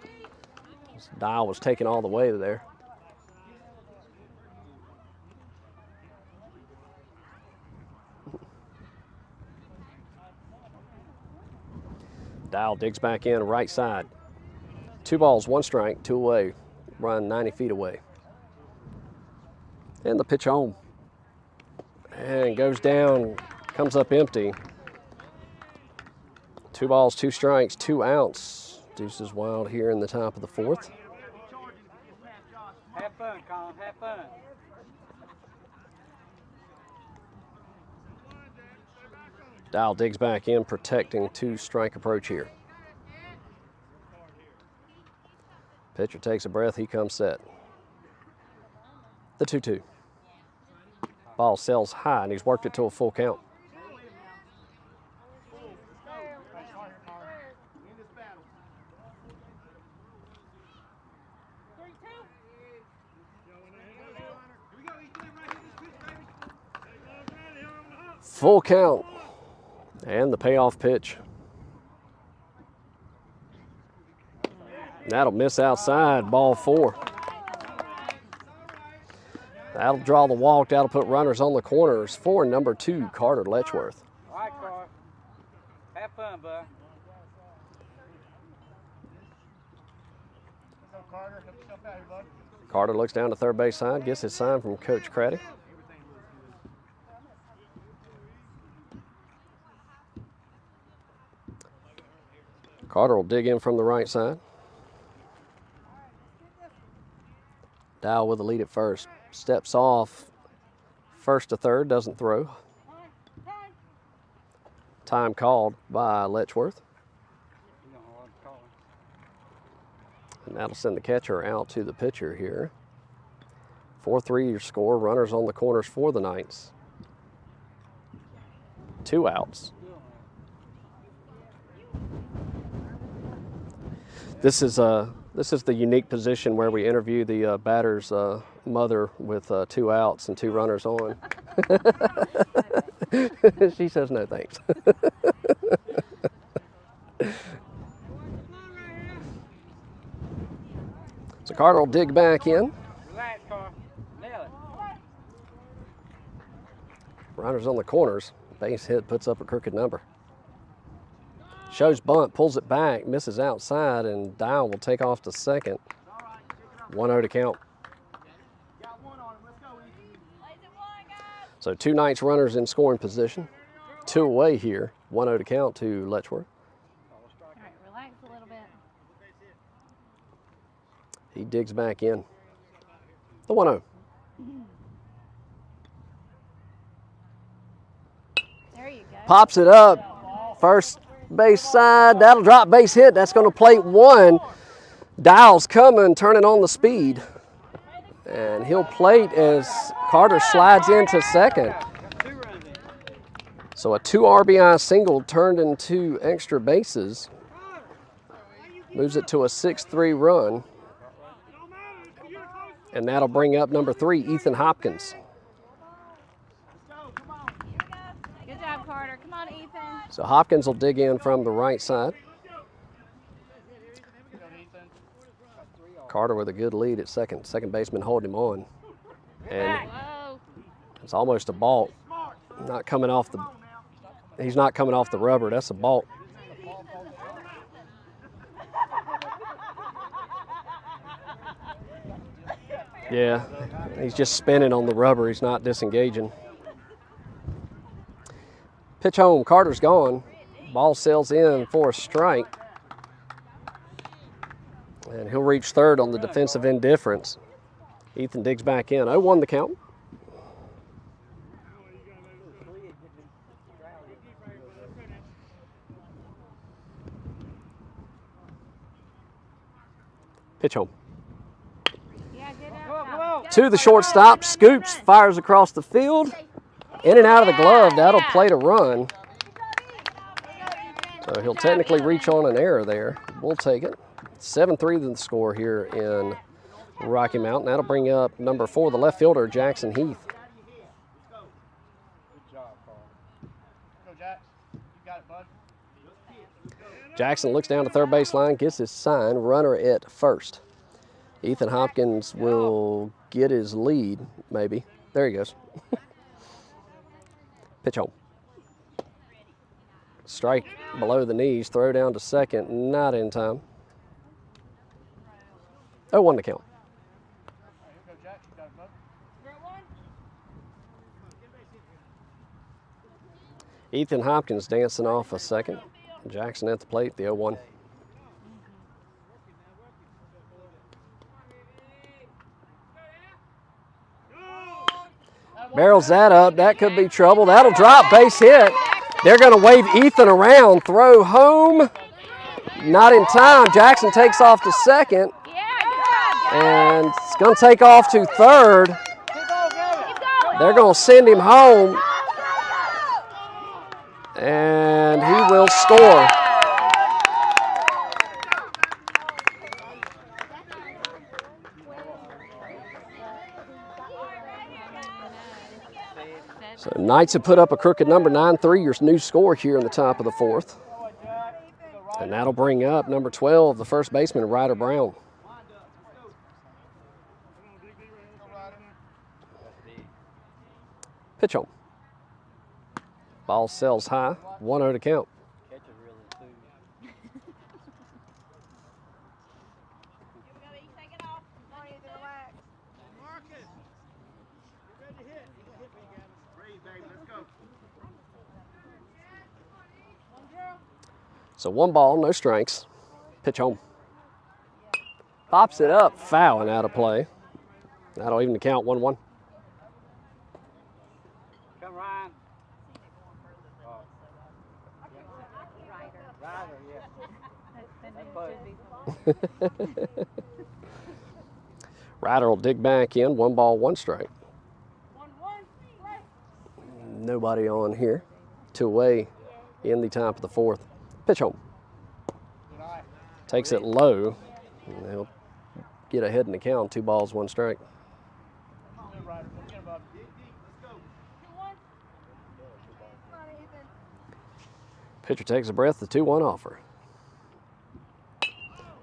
This dial was taken all the way there. Dial digs back in, right side. 2 balls, 1 strike, 2 away. Run 90 feet away. And the pitch home. And goes down, comes up empty. 2 balls, 2 strikes, 2 outs. Deuces wild here in the top of the 4th. Have fun, Colin. Have fun. Dial digs back in, protecting 2-strike approach here. Pitcher takes a breath, he comes set. The 2-2. Ball sails high, and he's worked it to a full count. Full count, and the payoff pitch. That'll miss outside, ball 4. That'll draw the walk, that'll put runners on the corners for number 2, Carter Letchworth. All right, Carter. Have fun, bud. Carter looks down to third base side, gets his sign from Coach Craddy. Carter will dig in from the right side. Dial with the lead at first. Steps off first to third, doesn't throw. Time called by Letchworth. And that'll send the catcher out to the pitcher here. 4-3 your score. Runners on the corners for the Knights. 2 outs. This is the unique position where we interview the batter's mother with 2 outs and 2 runners on. She says no thanks. So Carter will dig back in. Relax, Carl. Nail it. Runners on the corners. Base hit puts up a crooked number. Shows bunt, pulls it back, misses outside, and Dial will take off to second. 1-0 to count. So 2 Knights runners in scoring position. 2 away here. 1-0 to count to Letchworth. All right, relax a little bit. He digs back in. The 1-0. There you go. Pops it up. First base side. That'll drop, base hit. That's going to plate 1. Dial's coming, turning on the speed. And he'll plate as Carter slides into second. So a 2 RBI single turned into extra bases. Moves it to a 6-3 run. And that'll bring up number 3, Ethan Hopkins. Good job, Carter. Come on, Ethan. So Hopkins will dig in from the right side. Carter with a good lead at second. Second baseman holding him on. And Whoa. it's almost a balk. Not coming off the, he's not coming off the rubber. That's a balk. Yeah, he's just spinning on the rubber. He's not disengaging. Pitch home, Carter's gone. Ball sails in for a strike. And he'll reach third on the defensive indifference. Ethan digs back in. 0-1 the count. Pitch home. Yeah, get out. To the shortstop, scoops, fires across the field. In and out of the glove, that'll plate a run. So he'll technically reach on an error there. We'll take it. 7-3 the score here in Rocky Mountain. That'll bring up number 4, the left fielder, Jackson Heath. Good job, Carl. Go, Jack. You got it, bud. Jackson looks down to third base line, gets his sign, runner at first. Ethan Hopkins will get his lead, maybe. There he goes. Pitch home. Strike below the knees, throw down to second, not in time. 0-1 to count. Go, Jack. You got it, bud. Ethan Hopkins dancing off a second. Jackson at the plate, the 0-1. Barrels that up. That could be trouble. That'll drop, base hit. They're going to wave Ethan around. Throw home. Not in time. Jackson takes off to second. And it's going to take off to third. They're going to send him home. And he will score. So Knights have put up a crooked number, 9-3, your new score here in the top of the 4th. And that'll bring up number 12, the first baseman, Ryder Brown. Pitch home. Ball sails high, 1-0 to count. Catch it really, too. So 1 ball, no strikes. Pitch home. Pops it up, foul and out of play. That'll even count 1-1. Come, Ryan. Ryder, yeah. Ryder will dig back in. 1 ball, 1 strike. 1-1. Play. Nobody on here. 2 away in the top of the 4th. Pitch home. Takes it low. And he'll get ahead in the count. 2 balls, 1 strike. 2-1. Come on, Ethan. Pitcher takes a breath. The 2-1 offer.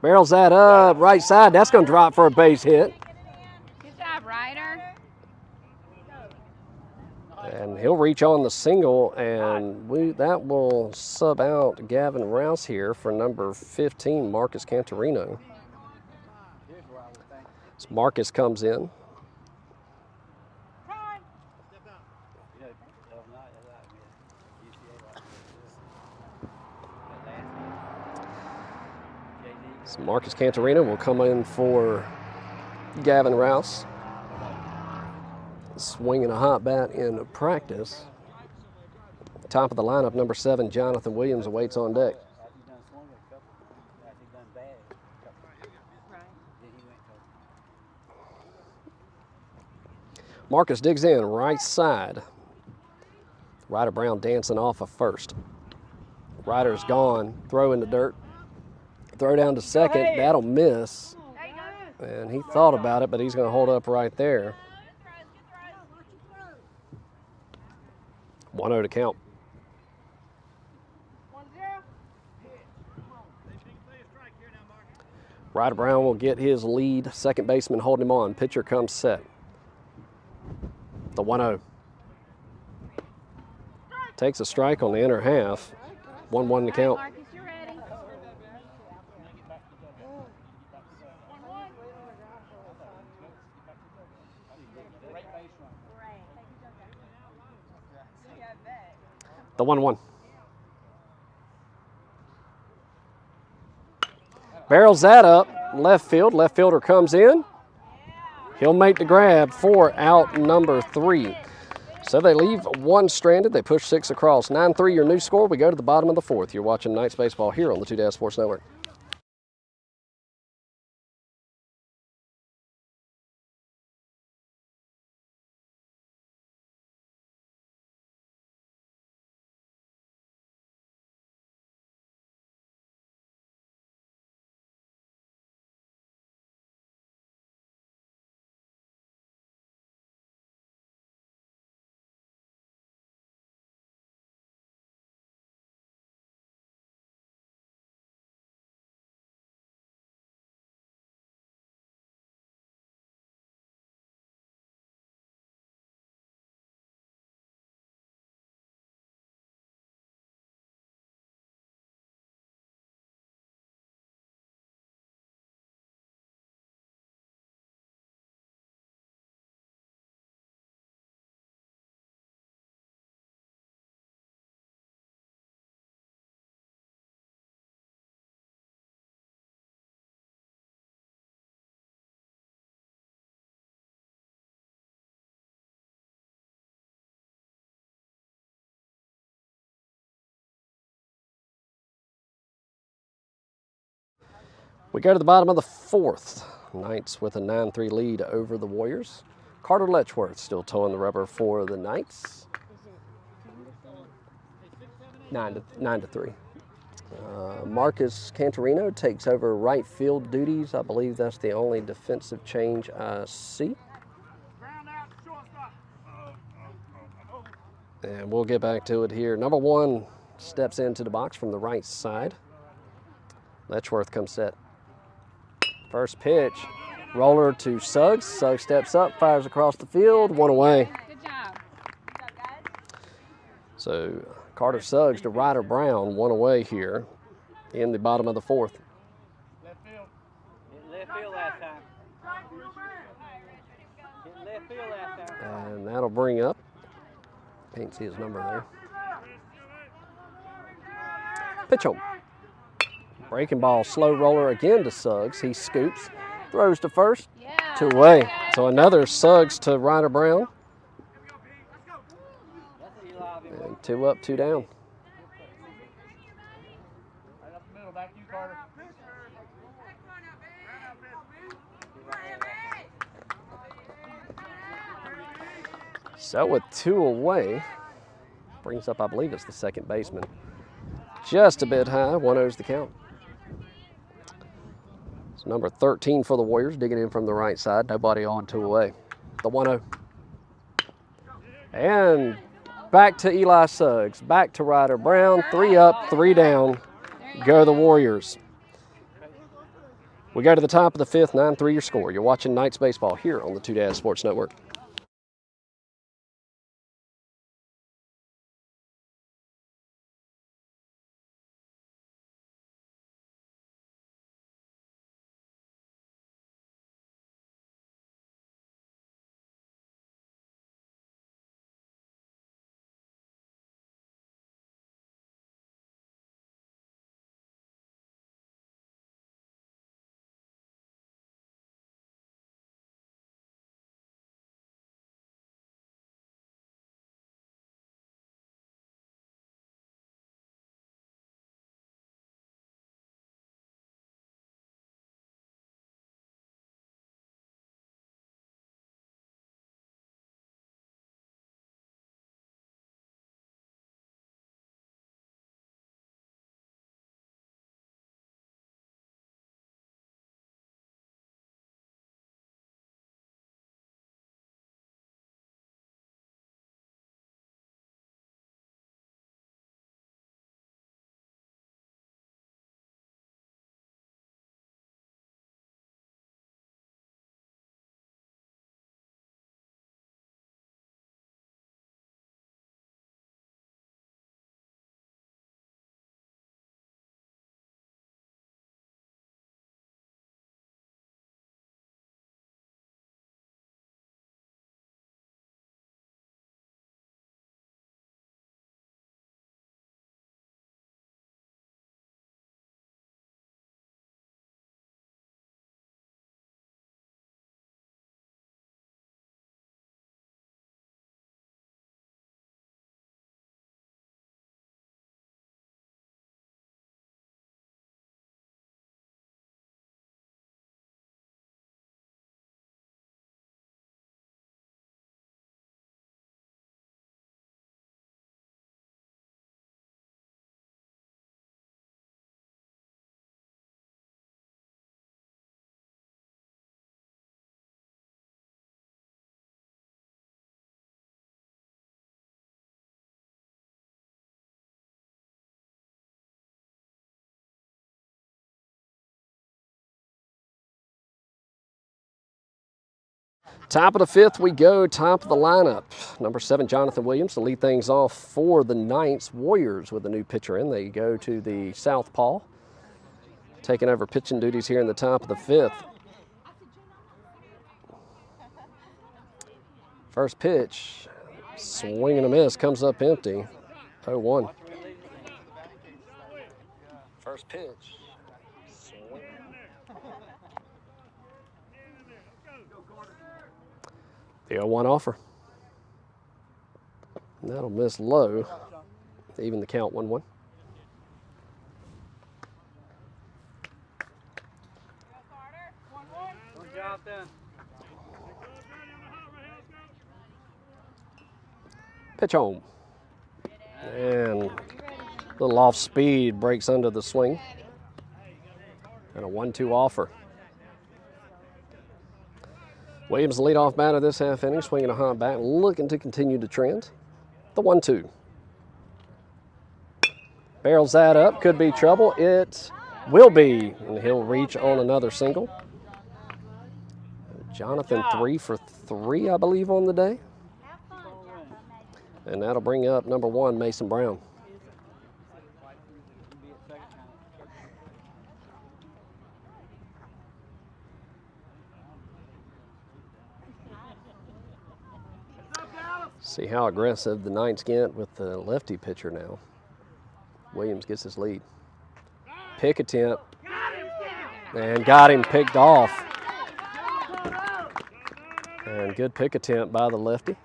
Barrels that up. Right side. That's going to drop for a base hit. Good job, Ryder. And he'll reach on the single, and that will sub out Gavin Rouse here for number 15, Marcus Cantorino. So Marcus comes in. Time. So Marcus Cantorino will come in for Gavin Rouse. Swinging a hot bat in practice. Top of the lineup, number 7, Jonathan Williams, awaits on deck. Marcus digs in, right side. Ryder Brown dancing off of first. Ryder's gone, throw in the dirt. Throw down to second, that'll miss. And he thought about it, but he's going to hold up right there. 1-0 to count. 1-0. Ryder Brown will get his lead. Second baseman holding him on. Pitcher comes set. The 1-0. Takes a strike on the inner half. 1-1 to count. Marcus, you're ready. 1-1. The 1-1. Barrels that up. Left field. Left fielder comes in. He'll make the grab for out number 3. So they leave 1 stranded. They push 6 across. 9-3 your new score. We go to the bottom of the 4th. You're watching Knights Baseball here on the 2 Dash Sports Network. We go to the bottom of the 4th. Knights with a 9-3 lead over the Warriors. Carter Letchworth still towing the rubber for the Knights. 9-3. Marcus Cantorino takes over right field duties. I believe that's the only defensive change I see. And we'll get back to it here. Number 1 steps into the box from the right side. Letchworth comes set. First pitch, roller to Suggs. Suggs steps up, fires across the field, 1 away. Good job. So Carter Suggs to Ryder Brown, 1 away here in the bottom of the 4th. Left field. Hit left field last time. Hit left field last time. And that'll bring up, can't see his number there. Pitch home. Breaking ball, slow roller again to Suggs. He scoops, throws to first, Yeah. 2 away. So another Suggs to Ryder Brown. And 2 up, 2 down. Right up the middle, back to you, Carter. So with 2 away, brings up, I believe it's the second baseman. Just a bit high, 1-0's the count. It's number 13 for the Warriors, digging in from the right side. Nobody on, 2 away. The 1-0. And back to Eli Suggs, back to Ryder Brown. 3 up, 3 down. Go the Warriors. We go to the top of the 5th, 9-3 your score. You're watching Knights baseball here on the Two Dads Sports Network. Top of the 5th we go, top of the lineup. Number 7, Jonathan Williams, to lead things off for the Knights. Warriors with a new pitcher in. They go to the southpaw, taking over pitching duties here in the top of the 5th. First pitch, swing and a miss, comes up empty, 0-1. First pitch. The 0-1 offer. And that'll miss low, even the count 1-1. Good job then. Pitch home. And a little off speed, breaks under the swing. And a 1-2 offer. Williams, the leadoff batter this half inning, swinging a hot bat, looking to continue the trend. The 1-2. Barrels that up, could be trouble. It will be, and he'll reach on another single. Jonathan 3 for 3, I believe, on the day. And that'll bring up number 1, Mason Brown. See how aggressive the Knights get with the lefty pitcher now. Williams gets his lead. Pick attempt. And got him picked off. And good pick attempt by the lefty.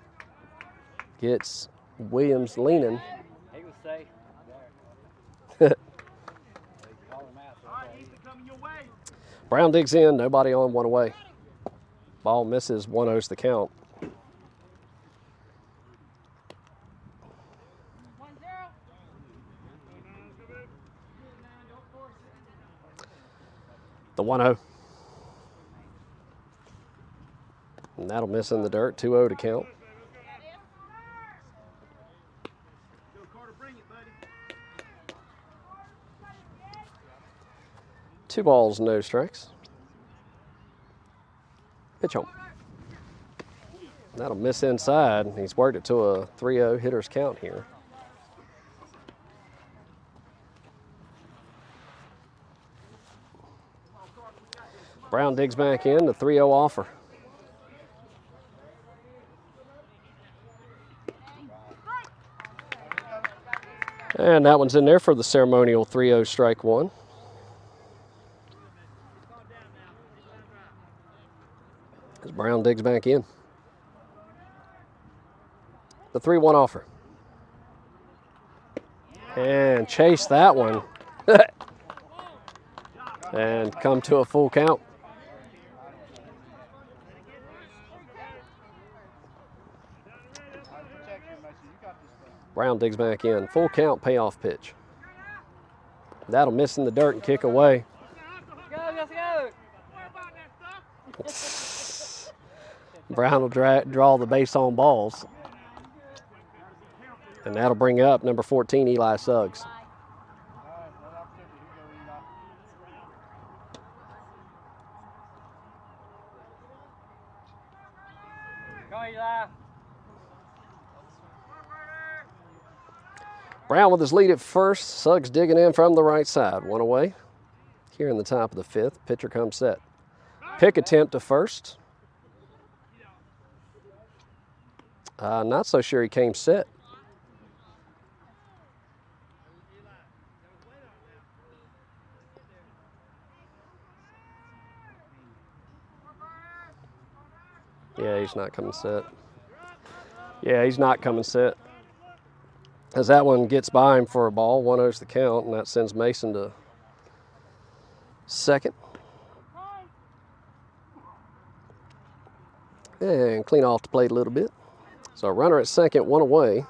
Gets Williams leaning. He was safe there. Brown digs in, nobody on, 1 away. Ball misses, 1-0's the count. The 1-0. And that'll miss in the dirt. 2-0 to count. Go, Carter, bring it, buddy. 2 balls, no strikes. Pitch home. That'll miss inside. He's worked it to a 3-0 hitter's count here. Brown digs back in, the 3-0 offer. And that one's in there for the ceremonial 3-0 strike one. As Brown digs back in. The 3-1 offer. And chase that one. And come to a full count. Brown digs back in. Full count payoff pitch. That'll miss in the dirt and kick away. Let's go. Brown will draw the base on balls. And that'll bring up number 14, Eli Suggs. Go, Eli. Brown with his lead at first. Suggs digging in from the right side. One away. Here in the top of the 5th. Pitcher comes set. Pick attempt to first. Not so sure he came set. Yeah, he's not coming set. Yeah, he's not coming set. As that one gets by him for a ball, 1-0's the count, and that sends Mason to second. And clean off the plate a little bit. So a runner at second, 1 away,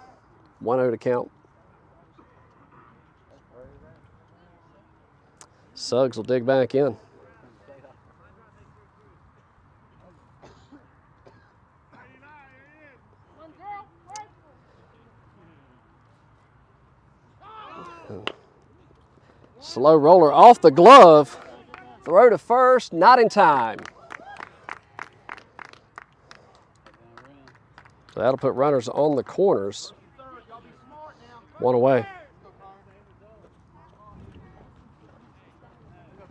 1-0 to count. Suggs will dig back in. Slow roller off the glove. Throw to first, not in time. So that'll put runners on the corners. 1 away.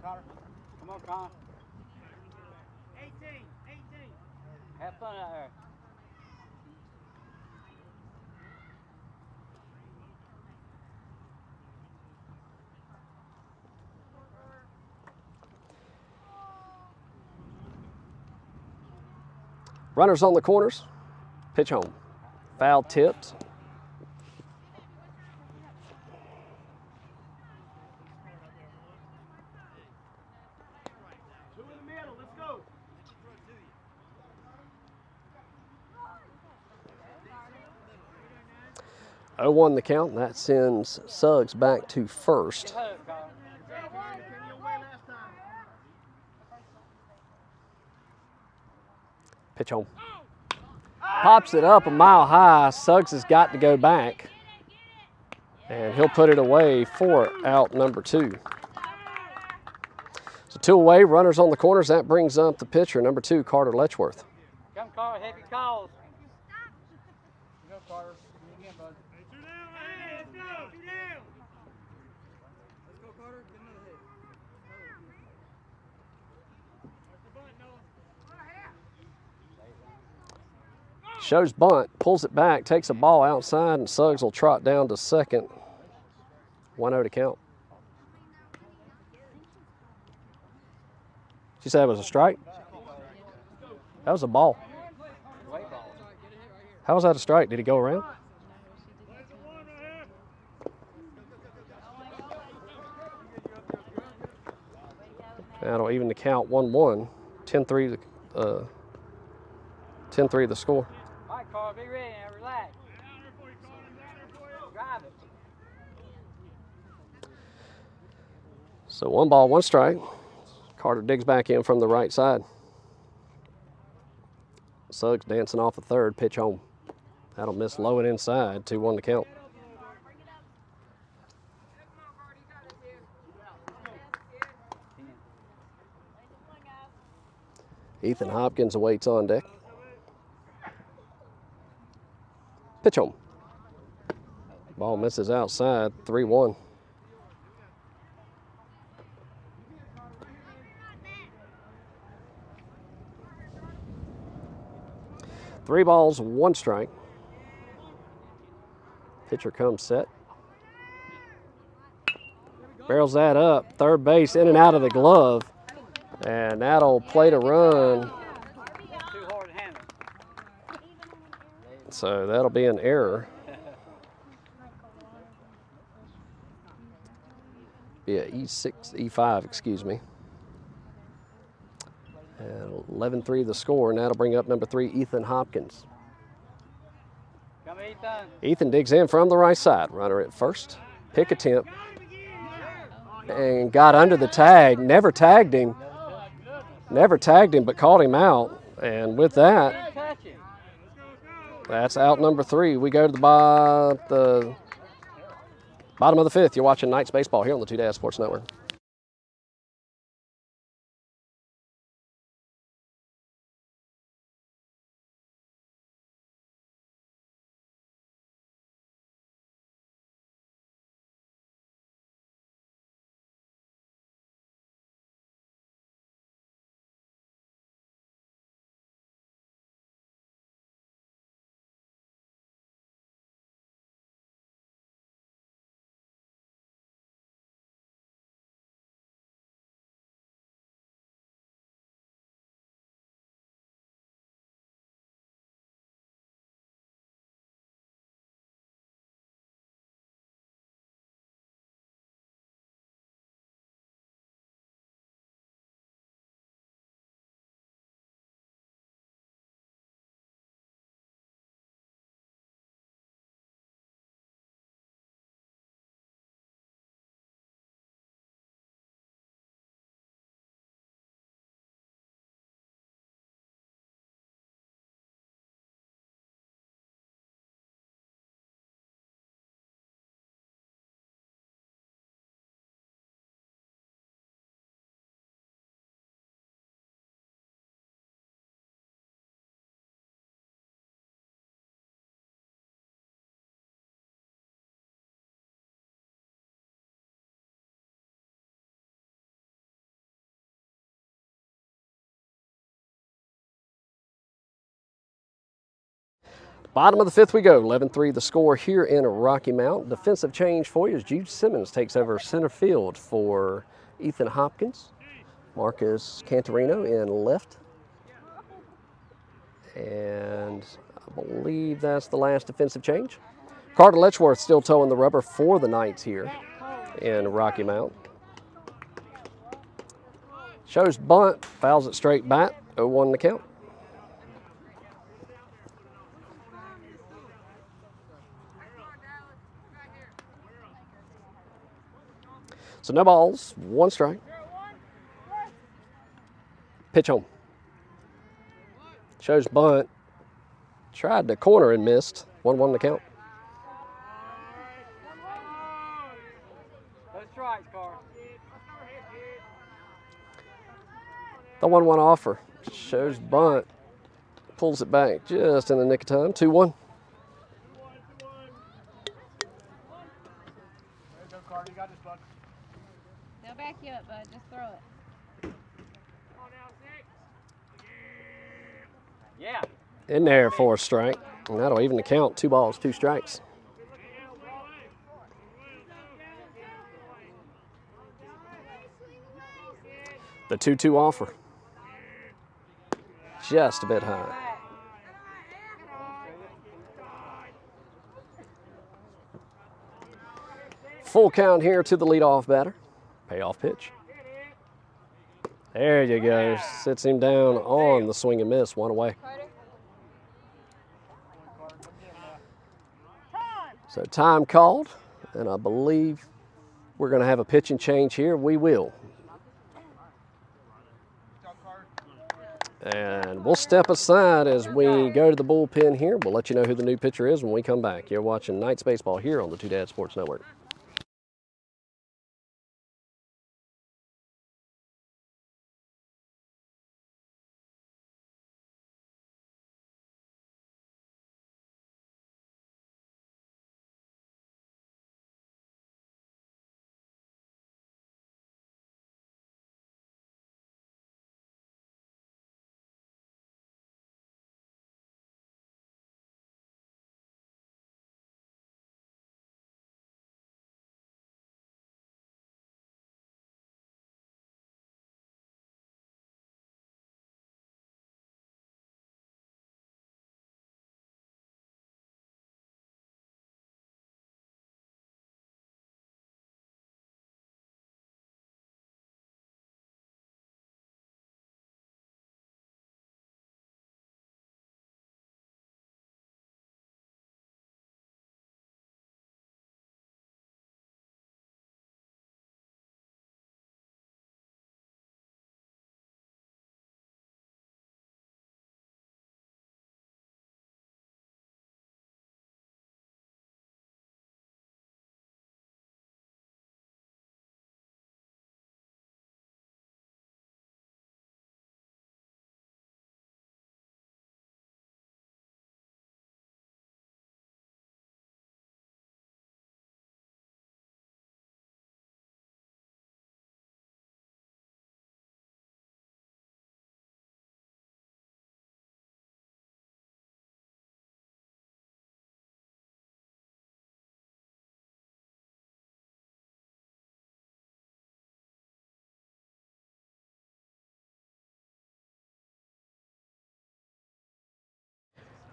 Come on, Con. 18. Have fun out there. Runners on the corners. Pitch home. Foul tipped. Two in the middle. Let's go. 0-1 the count, and that sends Suggs back to first. Pitch home. Pops it up a mile high. Suggs has got to go back. And he'll put it away for out number 2. So 2 away, runners on the corners. That brings up the pitcher, number 2, Carter Letchworth. Come, Carter, heavy calls. Go, Carter. Again, bud. Let's go. Let's go, Carter. Get another hit. Shows bunt, pulls it back, takes a ball outside, and Suggs will trot down to second. 1-0 to count. Did you say that was a strike? That was a ball. How was that a strike? Did he go around? That'll even the count 1-1. 10-3 the score. All right, Carl, be ready now. Relax. Drive it. So 1 ball, 1 strike. Carter digs back in from the right side. Suggs dancing off a third, pitch home. That'll miss low and inside, 2-1 to count. Ethan Hopkins awaits on deck. Pitch home. Ball misses outside, 3-1. Three balls, one strike. Pitcher comes set. Barrels that up, third base, in and out of the glove. And that'll play to run. So that'll be an error. Be a E5, excuse me. And 11-3 the score, and that'll bring up number 3, Ethan Hopkins. Come, Ethan. Ethan digs in from the right side. Runner at first. Pick attempt. And got under the tag. Never tagged him, but called him out. And with that, that's out number 3. We go to the bottom of the 5th. You're watching Knights Baseball here on the Two Dads Sports Network. Bottom of the 5th we go, 11-3 the score here in Rocky Mount. Defensive change for you as Jude Simmons takes over center field for Ethan Hopkins. Marcus Cantorino in left. And I believe that's the last defensive change. Carter Letchworth still towing the rubber for the Knights here in Rocky Mount. Shows bunt, fouls it straight back, 0-1 to count. So no balls, one strike. Pitch home. Shows bunt. Tried to corner and missed. 1-1 to count. Go strikes, Carl. The 1-1 offer. Shows bunt. Pulls it back just in the nick of time. 2-1. They'll back you up, bud. Just throw it. Yeah. In there for a strike. And that'll even the count. 2 balls, 2 strikes. The 2-2 offer. Just a bit high. Full count here to the leadoff batter. Payoff pitch. There you go. Sits him down on the swing and miss. 1 away. So time called, and I believe we're going to have a pitching change here. We will. And we'll step aside as we go to the bullpen here. We'll let you know who the new pitcher is when we come back. You're watching Knights Baseball here on the Two Dad Sports Network.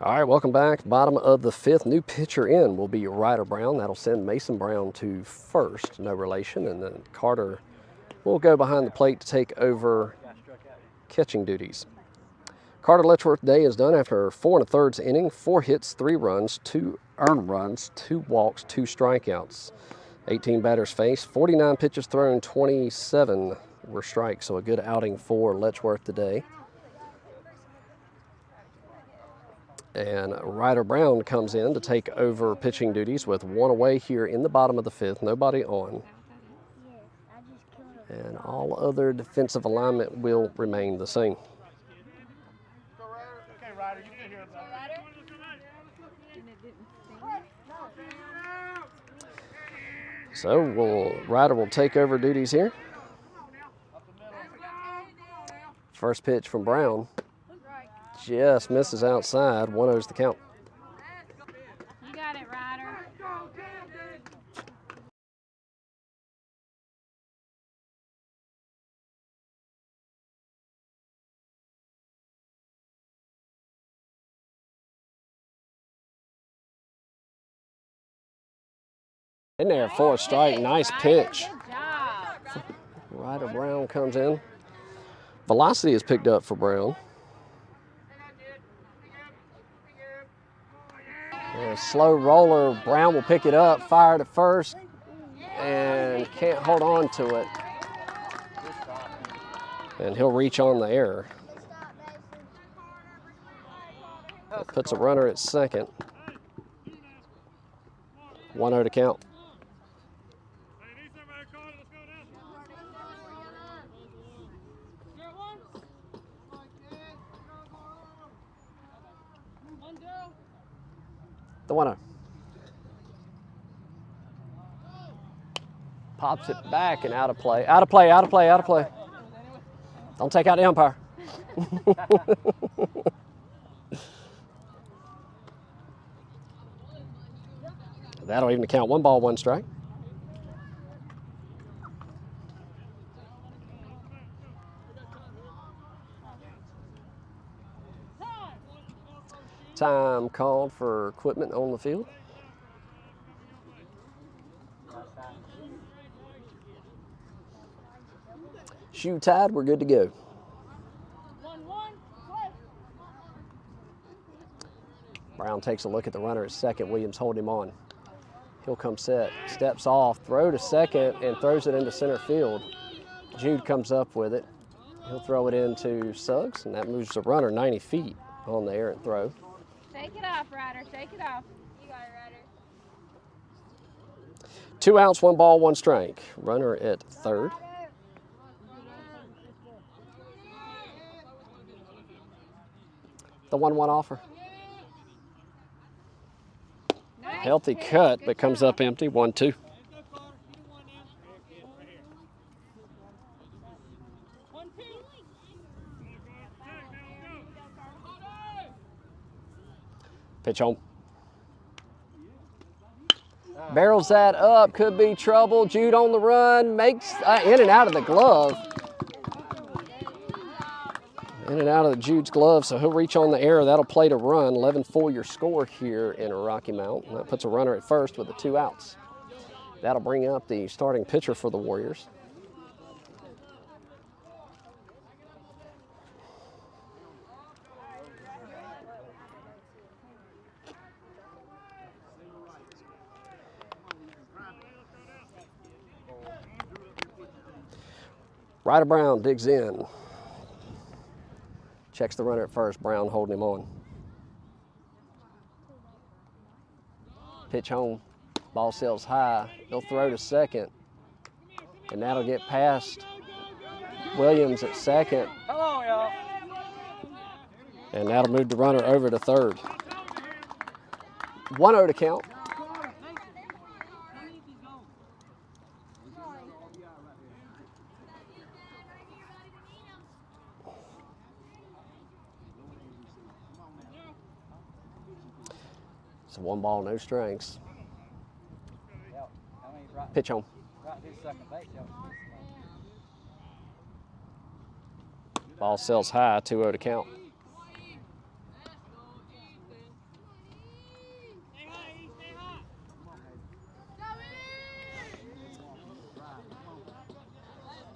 All right, welcome back. Bottom of the fifth. New pitcher in will be Ryder Brown. That'll send Mason Brown to first, no relation. And then Carter will go behind the plate to take over catching duties. Carter Letchworth Day is done after 4 1/3 inning, 4 hits, 3 runs, 2 earned runs, 2 walks, 2 strikeouts. 18 batters faced, 49 pitches thrown, 27 were strikes. So a good outing for Letchworth today. And Ryder Brown comes in to take over pitching duties with 1 away here in the bottom of the fifth, nobody on. And all other defensive alignment will remain the same. Okay, Ryder, you can hear about it. So Ryder will take over duties here. First pitch from Brown. Just misses outside. 1-0's the count. You got it, Ryder. In there for a strike. Nice pitch. Good job. Ryder Brown comes in. Velocity is picked up for Brown. A slow roller. Brown will pick it up, fire to first, and can't hold on to it. And he'll reach on the error. That puts a runner at second. 1-0 to count. The 1-0. Pops it back and out of play. Out of play, out of play, out of play. Don't take out the umpire. That'll even count. 1 ball, 1 strike. Time called for equipment on the field. Shoe tied, we're good to go. Brown takes a look at the runner at second. Williams holding him on. He'll come set, steps off, throw to second, and throws it into center field. Jude comes up with it. He'll throw it into Suggs, and that moves the runner 90 feet on the errant throw. Shake it off, Ryder. Shake it off. You got it, Ryder. 2 outs, 1 ball, 1 strike. Runner at third. The 1-1 offer. Nice Healthy hit. cut, Good but comes job. up empty. 1-2. Pitch home. Barrels that up, could be trouble. Jude on the run, makes in and out of the glove. In and out of the Jude's glove, so he'll reach on the error. That'll play to run. 11-4 your score here in Rocky Mount. And that puts a runner at first with the 2 outs. That'll bring up the starting pitcher for the Warriors. Ryder Brown digs in. Checks the runner at first. Brown holding him on. Pitch home. Ball sails high. He'll throw to second. And that'll get past Williams at second. Hello, y'all. And that'll move the runner over to third. 1-0 to count. So 1 ball, no strikes. Pitch home. Right to second base, y'all. Ball sails high, 2-0 to count.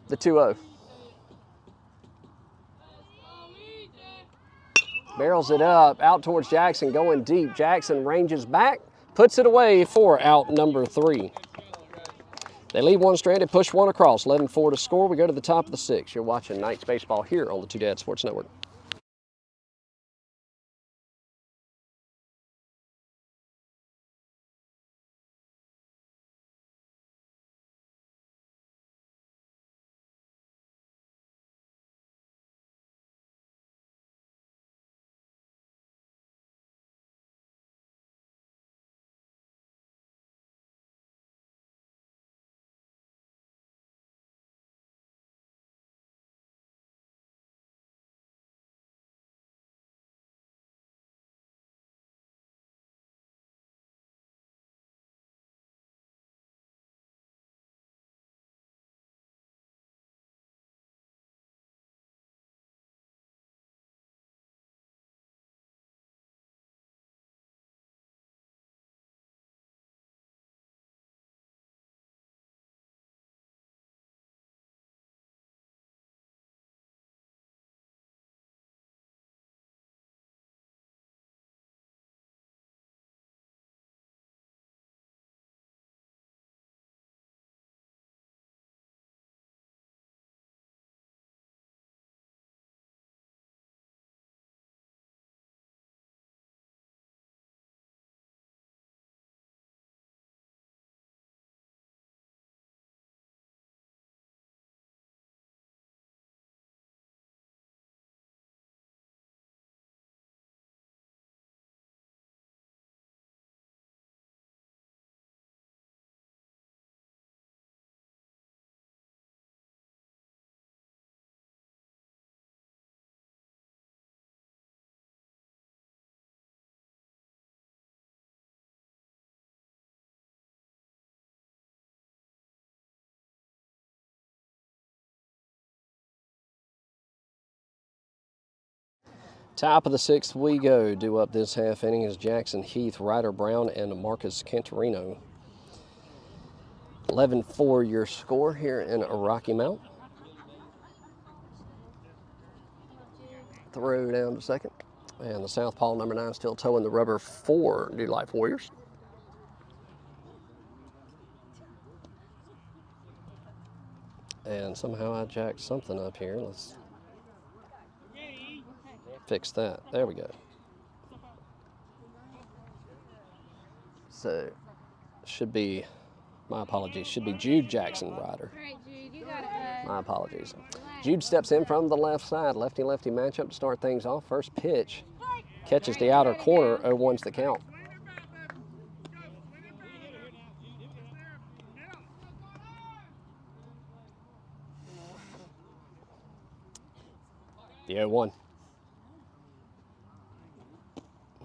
The 2-0. Barrels it up, out towards Jackson, going deep. Jackson ranges back, puts it away for out number 3. They leave 1 stranded, push 1 across. 11-4 to score. We go to the top of the 6th. You're watching Knights Baseball here on the Two Dads Sports Network. Top of the 6th we go. Due up this half inning is Jackson Heath, Ryder Brown, and Marcus Cantorino. 11-4 your score here in Rocky Mount. Throw down to second. And the southpaw number 9 still towing the rubber for New Life Warriors. And somehow I jacked something up here. Let's fix that. There we go. So, should be, my apologies, should be Jude Jackson, rider. All right, Jude, you got it, bud. My apologies. Relax. Jude steps in from the left side, lefty-lefty matchup to start things off. First pitch, catches the outer corner, 0-1's the count. The 0-1.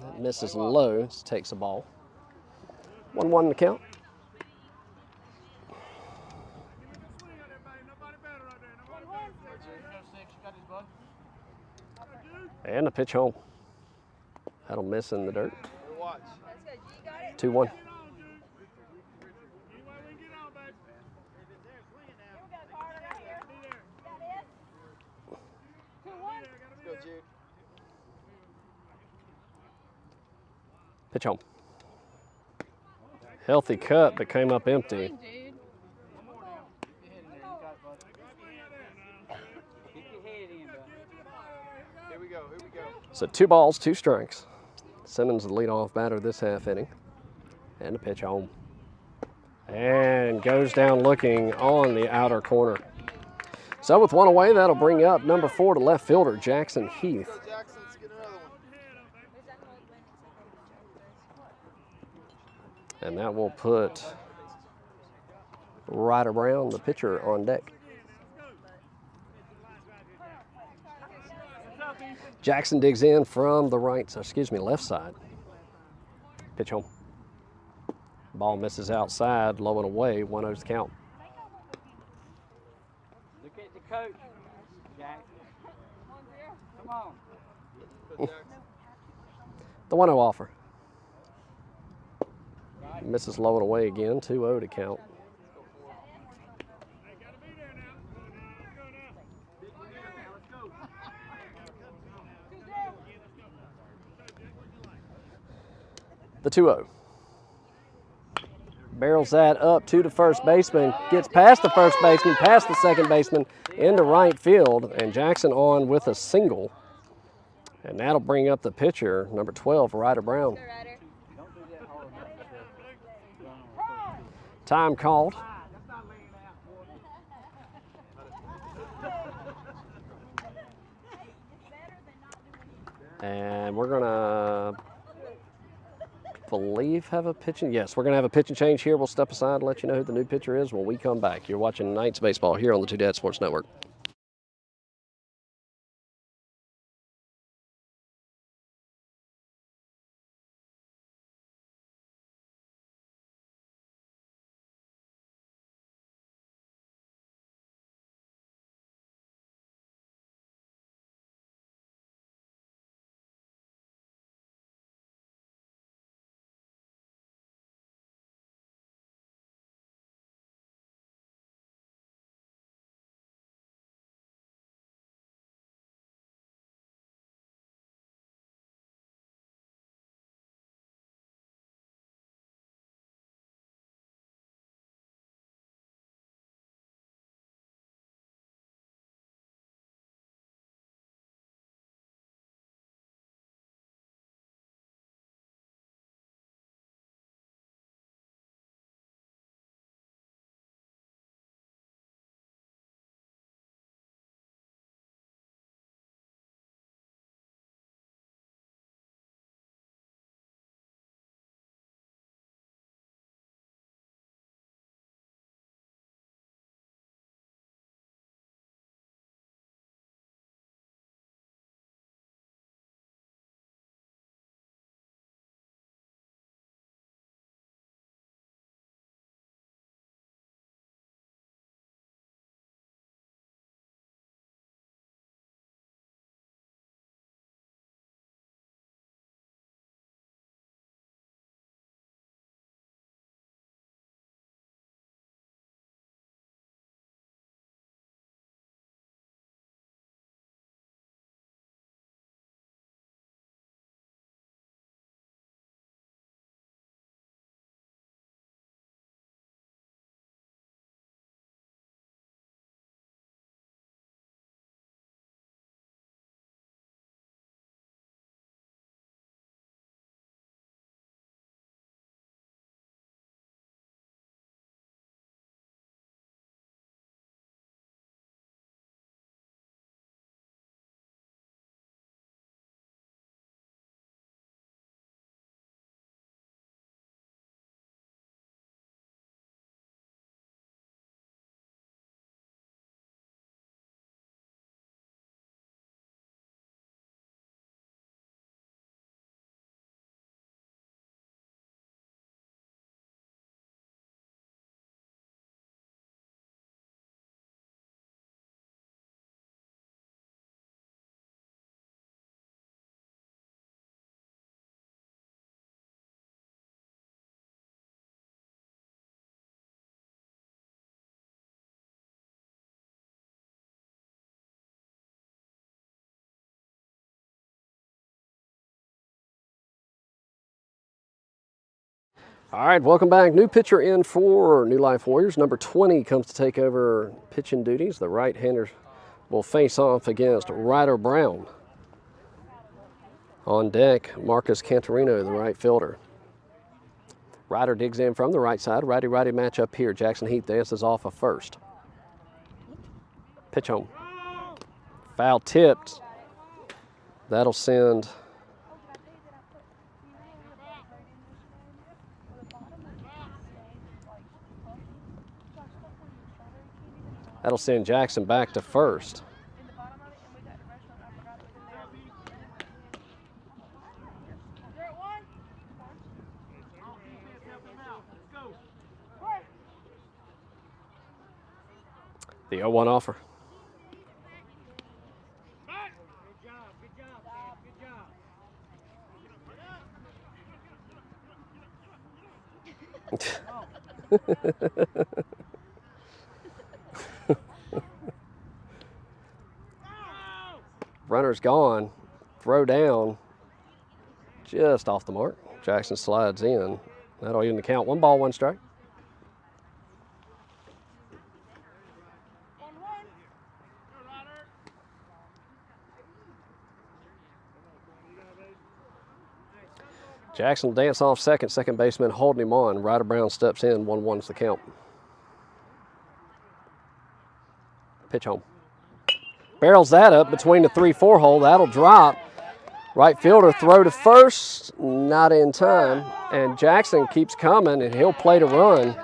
That misses low, takes a ball. 1-1 the count. And a pitch home. That'll miss in the dirt. 2-1. Pitch home. Healthy cut, but came up empty. Good, Jude. So 2 balls, 2 strikes. Simmons the leadoff batter this half inning. And a pitch home. And goes down looking on the outer corner. So with 1 away, that'll bring up number 4 to left fielder, Jackson Heath. And that will put Ryder Brown, the pitcher, on deck. Jackson digs in from the left side. Pitch home. Ball misses outside, low and away, 1-0's count. Look at the coach, Jackson. Come on. The 1-0 offer. Misses low and away again, 2-0 to count. The 2-0. Barrels that up to the first baseman, gets past the first baseman, past the second baseman, into right field, and Jackson on with a single. And that'll bring up the pitcher, number 12, Ryder Brown. Time called. And we're gonna have a pitching. Yes, we're gonna have a pitching change here. We'll step aside and let you know who the new pitcher is when we come back. You're watching Knights baseball here on the Two Dad Sports Network. All right, welcome back. New pitcher in for New Life Warriors. Number 20 comes to take over pitching duties. The right-hander will face off against Ryder Brown. On deck, Marcus Cantorino, the right fielder. Ryder digs in from the right side. Righty-righty matchup here. Jackson Heath dances off a first. Pitch home. Foul tipped. That'll send Jackson back to first. The 0-1 offer. Runner's gone. Throw down. Just off the mark. Jackson slides in. That'll even the count. 1 ball, 1 strike. Jackson will dance off second. Second baseman holding him on. Ryder Brown steps in. 1-1 is the count. Pitch home. Barrels that up between the 3-4 hole. That'll drop. Right fielder throw to first. Not in time. And Jackson keeps coming, and he'll play to run.